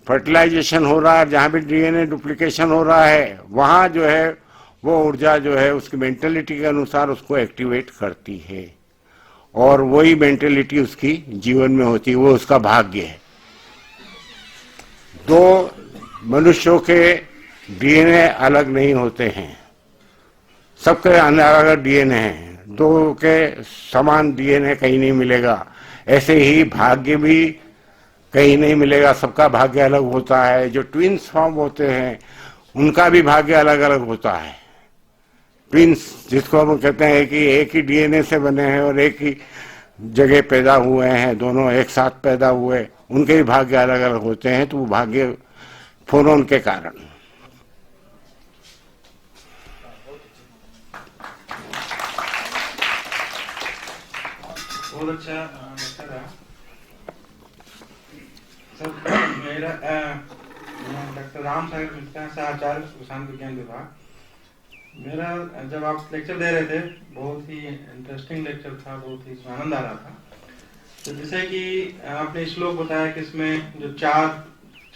S2: फर्टिलाइजेशन हो रहा है, जहां भी डीएनए डुप्लीकेशन हो रहा है, वहां जो है वो ऊर्जा जो है उसकी मेंटेलिटी के अनुसार उसको एक्टिवेट करती है, और वही मेंटेलिटी उसकी जीवन में होती है, वो उसका भाग्य है। दो मनुष्यों के डीएनए अलग नहीं होते हैं, सबके अलग अलग डीएनए हैं, दो के समान डीएनए कहीं नहीं मिलेगा। ऐसे ही भाग्य भी कहीं नहीं मिलेगा, सबका भाग्य अलग होता है। जो ट्विन्स फॉर्म होते हैं उनका भी भाग्य अलग अलग होता है। ट्विन्स जिसको हम कहते हैं कि एक ही डीएनए से बने हैं और एक ही जगह पैदा हुए हैं, दोनों एक साथ पैदा हुए, उनके भी भाग्य अलग अलग होते हैं। तो वो भाग्य फोनोन के कारण।
S7: बहुत अच्छा रहा सर। मेरा डॉक्टर राम सागर मिश्रा से आचार्य सुशांत विज्ञान विभाग। मेरा जब आप लेक्चर दे रहे थे बहुत ही इंटरेस्टिंग लेक्चर था, बहुत ही आनंद आ रहा था। तो जैसे कि आपने श्लोक बताया कि इसमें जो चार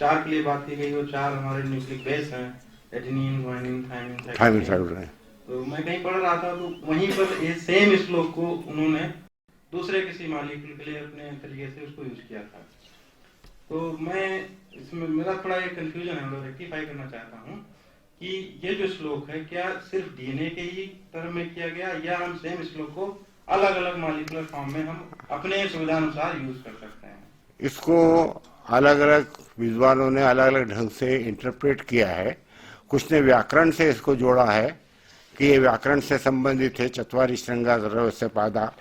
S7: के लिए बात की गई, वो 4 हमारे न्यूक्लिक बेस हैं, एडेनिन, गुआनिन, थायमिन। तो मैं कहीं पढ़ रहा था तो वहीं पर ये सेम श्लोक को उन्होंने दूसरे किसी मॉलिक्यूल के लिए अपने तरीके से उसको यूज किया था। तो मैं इसमें मेरा थोड़ा ये कंफ्यूजन है, मैं रेक्टिफाई करना चाहता हूँ कि ये जो श्लोक है क्या सिर्फ डीएनए के ही तरह में किया गया, या हम सेम श्लोक को अलग अलग मॉलिक्यूलर फॉर्म में हम अपने सुविधा अनुसार यूज कर सकते हैं?
S2: इसको अलग अलग विद्वानों ने अलग अलग ढंग से इंटरप्रेट किया है। कुछ ने व्याकरण से इसको जोड़ा है कि ये व्याकरण से संबंधित है, चत्वारि श्रृंगा द्रव्यस्य पादा,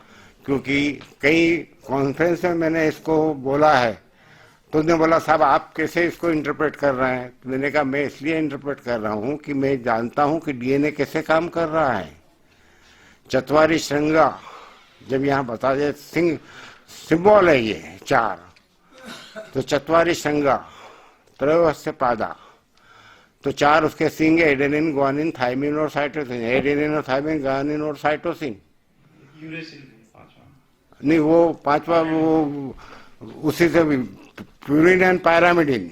S2: क्योंकि कई कॉन्फ्रेंस में मैंने इसको बोला है तो उसने बोला साहब आप कैसे इसको इंटरप्रेट कर रहे हैं? तो मैंने कहा मैं इसलिए इंटरप्रेट कर रहा हूं कि मैं जानता हूं कि डीएनए कैसे काम कर रहा है। चत्वारी श्रृंगा जब यहाँ बता दे, सिंबल है ये 4, तो चत्वारी श्रृंगा त्रयोदश पादा, तो 4 उसके सिंग है, एडेनिन, ग्वानिन, थाइमिन और साइटोसिन। एडेनिन और थाइमिन, ग्वानिन और साइटोसिन। नहीं, वो 5वां वो उसी से प्यूरिन एंड पैरामिडिन,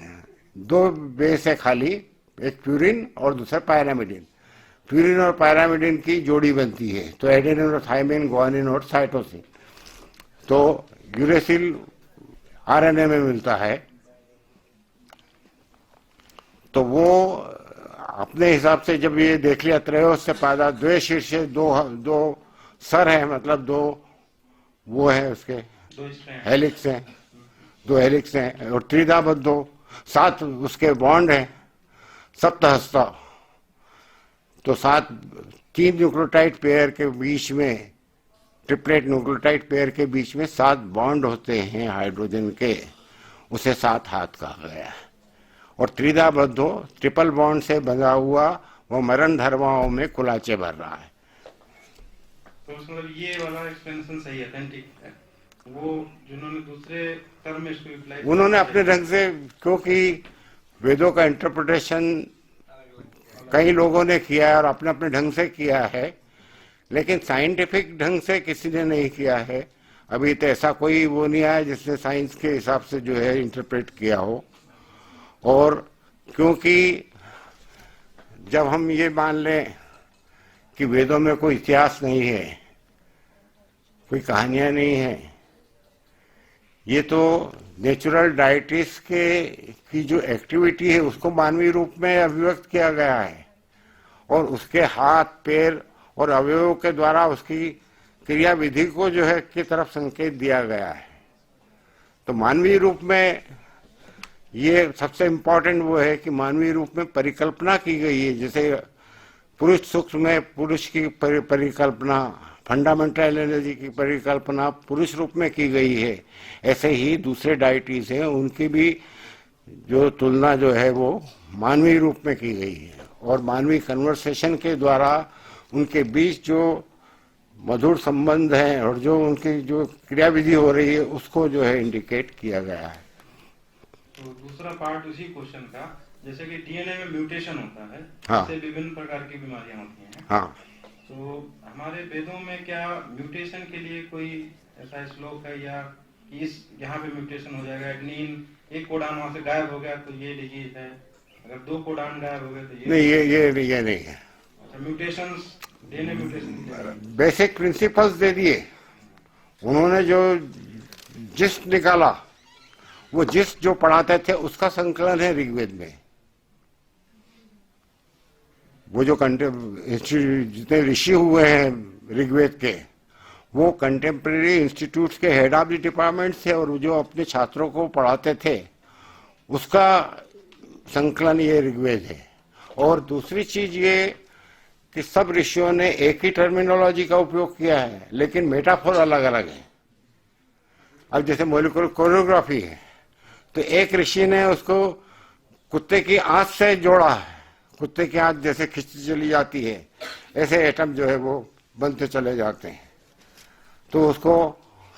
S2: 2 बेस है खाली, एक प्यूरिन और दूसरा पैरामिडिन। प्यूरिन और पैरामिडिन की जोड़ी बनती है, तो एडेनिन और थाइमिन, ग्वानिन और साइटोसिन। तो यूरेसिल आरएनए में मिलता है। तो वो अपने हिसाब से जब ये देख लिया, त्रयोदश से पादा, 2 शीर्ष, 2 सर है, मतलब 2 वो है उसके हेलिक्स हैं, 2 हेलिक्स हैं, और त्रिधाबद्धो 7 उसके बॉन्ड हैं, सप्तहस्ता, तो 7 3 न्यूक्लियोटाइड पेयर के बीच में, ट्रिपलेट न्यूक्लियोटाइड पेयर के बीच में 7 बॉन्ड होते हैं हाइड्रोजन के, उसे 7 हाथ कहा गया है। और त्रिधाबद्धो ट्रिपल बॉन्ड से बंधा हुआ वो मरण धर्माओं में कुलाचे भर रहा है।
S7: तो मतलब ये वाला एक्सप्लेनेशन सही है, ऑथेंटिक है। वो जिन्होंने दूसरे टर्म में इसको अप्लाई,
S2: उन्होंने अपने ढंग से, क्योंकि वेदों का इंटरप्रिटेशन कई लोगों ने किया है और अपने अपने ढंग से किया है, लेकिन साइंटिफिक ढंग से किसी ने नहीं किया है। अभी तो ऐसा कोई वो नहीं आया जिसने साइंस के हिसाब से जो है इंटरप्रेट किया हो। और क्योंकि जब हम ये मान लें कि वेदों में कोई इतिहास नहीं है, कोई कहानियां नहीं है, ये तो नेचुरल डायटिस की जो एक्टिविटी है उसको मानवीय रूप में अभिव्यक्त किया गया है, और उसके हाथ, पैर और अवयवों के द्वारा उसकी क्रिया विधि को जो है की तरफ संकेत दिया गया है। तो मानवीय रूप में ये सबसे इम्पोर्टेंट वो है कि मानवीय रूप में परिकल्पना की गई है। जैसे पुरुष सूक्ष्म में पुरुष की परिकल्पना, फंडामेंटल एनर्जी की परिकल्पना पुरुष रूप में की गई है, ऐसे ही दूसरे डाइटीज हैं उनकी भी जो तुलना जो है वो मानवीय रूप में की गई है, और मानवीय कन्वर्सेशन के द्वारा उनके बीच जो मधुर संबंध है और जो उनकी जो क्रियाविधि हो रही है उसको जो है इंडिकेट किया गया है।
S7: तो दूसरा पार्ट उसी क्वेश्चन का, जैसे कि डीएनए में म्यूटेशन होता है,
S2: हाँ,
S7: इससे विभिन्न प्रकार की बीमारियां होती हैं।
S2: हाँ,
S7: तो हमारे वेदों में क्या म्यूटेशन के लिए कोई ऐसा श्लोक है, या कि इस यहाँ पे म्यूटेशन हो जाएगा, एडनिन एक कोडान वहां से गायब हो गया तो ये डिजीज है, अगर 2 कोडान गायब हो गए तो ये
S2: नहीं, ये नहीं है।
S7: अच्छा, mutations, DNA mutation
S2: basic principles दे दिए उन्होंने। जो जिस निकाला वो जिस जो पढ़ाते थे उसका संकलन है ऋग्वेद में। वो जो जितने ऋषि हुए हैं ऋग्वेद के, वो कंटेम्प्रेरी इंस्टीट्यूट्स के हेड ऑफ द डिपार्टमेंट थे, और जो अपने छात्रों को पढ़ाते थे उसका संकलन ये ऋग्वेद है। और दूसरी चीज ये कि सब ऋषियों ने एक ही टर्मिनोलॉजी का उपयोग किया है, लेकिन मेटाफोर अलग अलग है। अब जैसे मॉलिक्यूलर कोरियोग्राफी है, तो एक ऋषि ने उसको कुत्ते की आंत से जोड़ा है, कुत्ते की आंत जैसे खिंचती चली जाती है, ऐसे एटम जो है वो बनते चले जाते हैं। तो उसको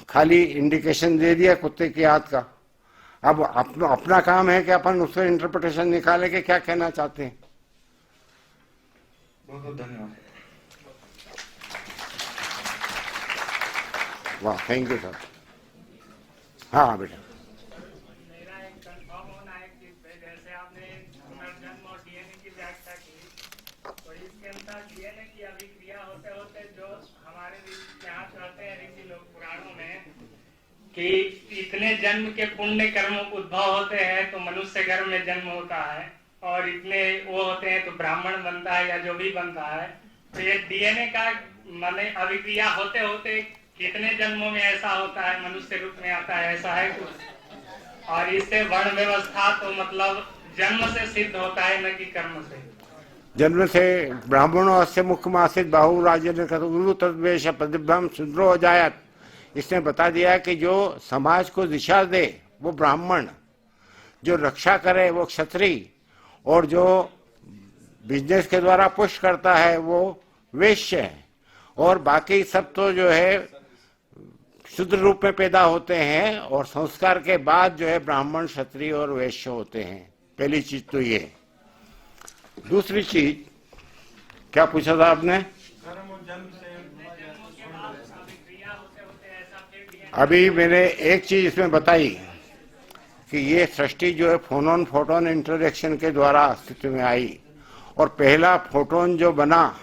S2: खाली इंडिकेशन दे दिया कुत्ते की आंत का। अब अपना काम है कि अपन उससे इंटरप्रिटेशन निकाले के क्या कहना चाहते हैं।
S7: बहुत बहुत धन्यवाद।
S2: वाह, थैंक यू सर। हाँ बेटा,
S8: मेरा एक कंफर्म होना है कि जैसे आपने पुनर्जन्म और डीएनए की व्याख्या की, तो इसके अंदर डीएनए की अभिक्रिया होते होते जो हमारे यहाँ कहते हैं ऋषि लोग पुराणों में कि इतने जन्म के पुण्य कर्म उद्भव होते हैं तो मनुष्य गर्भ में जन्म होता है, और इतने वो होते हैं तो ब्राह्मण बनता है या जो भी बनता है। तो ये डीएनए का माने अभिक्रिया होते होते कितने जन्मों में ऐसा होता है, मनुष्य रूप में आता है, ऐसा है कुछ? और इससे वर्ण व्यवस्था तो मतलब जन्म से सिद्ध होता है, न कि कर्म से।
S2: जन्म से ब्राह्मणों से मुख्य मासित बाहु राजन तद्वेश प्रतिभ्रम शूद्रो जायत। इसने बता दिया कि जो समाज को दिशा दे वो ब्राह्मण, जो रक्षा करे वो क्षत्रिय, और जो बिजनेस के द्वारा पुश करता है वो वैश्य है, और बाकी सब तो जो है शुद्ध रूप में पैदा होते हैं, और संस्कार के बाद जो है ब्राह्मण, क्षत्रिय और वैश्य होते हैं। पहली चीज तो ये। दूसरी चीज क्या पूछा था आपने? अभी मैंने एक चीज इसमें बताई कि ये सृष्टि जो है फोनोन फोटोन इंटरेक्शन के द्वारा अस्तित्व में आई, और पहला फोटोन जो बना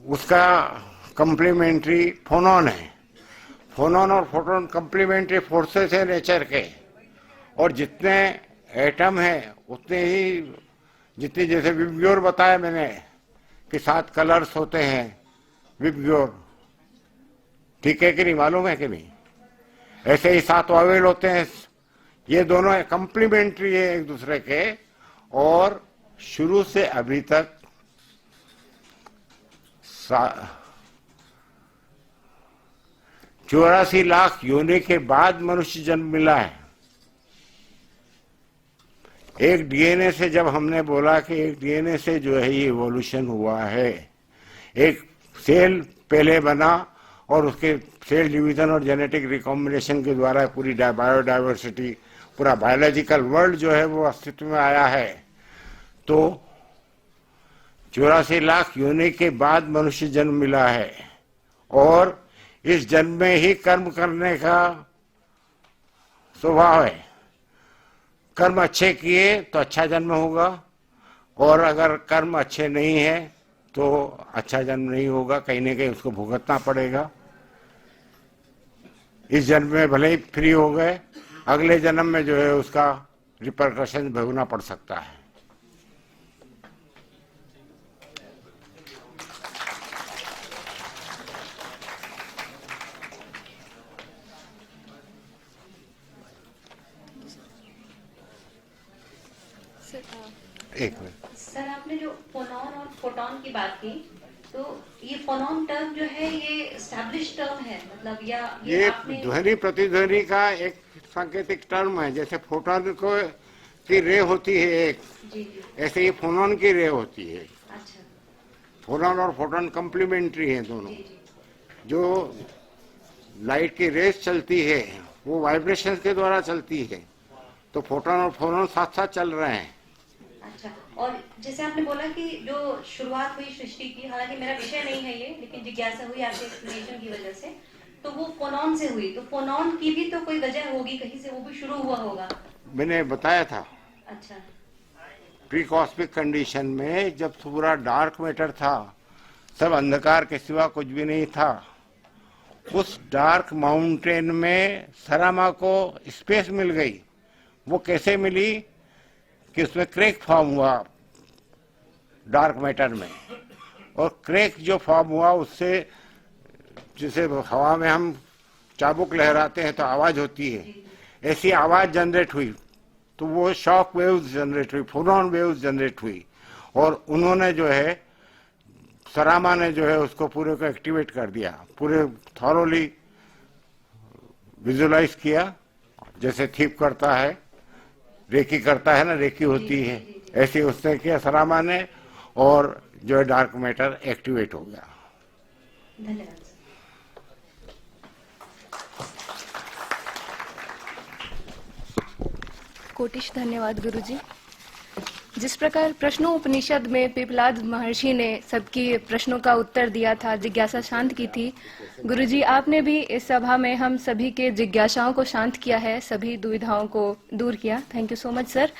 S2: उसका कंप्लीमेंट्री फोनोन है। फोनोन और फोटोन कंप्लीमेंट्री फोर्सेस है नेचर के, और जितने एटम है उतने ही, जितनी, जैसे विबग्योर बताया मैंने कि 7 कलर्स होते हैं विबग्योर, ठीक है कि नहीं, मालूम है कि नहीं? ऐसे ही 7 वावेल होते हैं। ये दोनों कंप्लीमेंट्री है एक दूसरे के, और शुरू से अभी तक 84 लाख योनि के बाद मनुष्य जन्म मिला है। एक डीएनए से, जब हमने बोला कि एक डीएनए से जो है ये इवोल्यूशन हुआ है, एक सेल पहले बना और उसके सेल डिवीजन और जेनेटिक रिकॉम्बिनेशन के द्वारा पूरी बायोडाइवर्सिटी, पूरा बायोलॉजिकल वर्ल्ड जो है वो अस्तित्व में आया है। तो 84 लाख योनि के बाद मनुष्य जन्म मिला है, और इस जन्म में ही कर्म करने का स्वभाव है। कर्म अच्छे किए तो अच्छा जन्म होगा, और अगर कर्म अच्छे नहीं है तो अच्छा जन्म नहीं होगा, कहीं ना कहीं उसको भुगतना पड़ेगा। इस जन्म में भले ही फ्री हो गए, अगले जन्म में जो है उसका रिपरकशन भोगना पड़ सकता है। एक मिनट
S9: सर, आपने जो फोनॉन और फोटॉन की बात की, तो ये फोनॉन टर्म जो है ये एस्टैब्लिश टर्म है, मतलब या
S2: ये
S9: आपने...
S2: ध्वनि प्रतिध्वनि का एक सांकेतिक टर्म है। जैसे फोटोन को की रे होती है एक,
S9: जी जी,
S2: ऐसे ही फोनोन की रे होती है।
S9: अच्छा,
S2: फोनोन और फोटोन कंप्लीमेंट्री हैं दोनों।
S9: जी जी,
S2: जो लाइट की रेस चलती है वो वाइब्रेशन के द्वारा चलती है, तो फोटोन और फोनोन साथ साथ चल रहे हैं।
S9: अच्छा। और जैसे आपने बोला कि जो शुरुआत हुई सृष्टि की, हालांकि मेरा विषय नहीं है ये, लेकिन जिज्ञासा हुई आपके एक्सप्लेनेशन की वजह से, तो वो फोनॉन से हुई, तो फोनॉन की भी तो कोई वजह होगी, कहीं से वो भी शुरू हुआ होगा।
S2: मैंने बताया था,
S9: अच्छा,
S2: प्री कॉस्मिक कंडीशन में जब पूरा डार्क मैटर था, सब अंधकार के सिवा कुछ भी नहीं था, उस डार्क माउंटेन में सरामा को स्पेस मिल गई। वो कैसे मिली कि उसमें क्रैक फॉर्म हुआ डार्क मैटर में, और क्रैक जो फॉर्म हुआ उससे, जैसे हवा में हम चाबुक लहराते हैं तो आवाज होती है, ऐसी आवाज जनरेट हुई, तो वो शॉक वेव्स जनरेट हुई, फोनॉन वेव्स जनरेट हुई, और उन्होंने जो है, सरामा ने जो है उसको पूरे को एक्टिवेट कर दिया, पूरे थॉरोली विजुलाइज किया, जैसे थीप करता है, रेकी करता है ना, रेकी होती है, ऐसे उसने किया सरामा ने, और जो है डार्क मैटर एक्टिवेट हो गया।
S9: धन्यवाद।
S1: कोटिश धन्यवाद गुरुजी। जिस प्रकार प्रश्नोपनिषद में पिपलाद महर्षि ने सबकी प्रश्नों का उत्तर दिया था, जिज्ञासा शांत की थी, गुरुजी आपने भी इस सभा में हम सभी के जिज्ञासाओं को शांत किया है, सभी दुविधाओं को दूर किया। Thank you so much sir.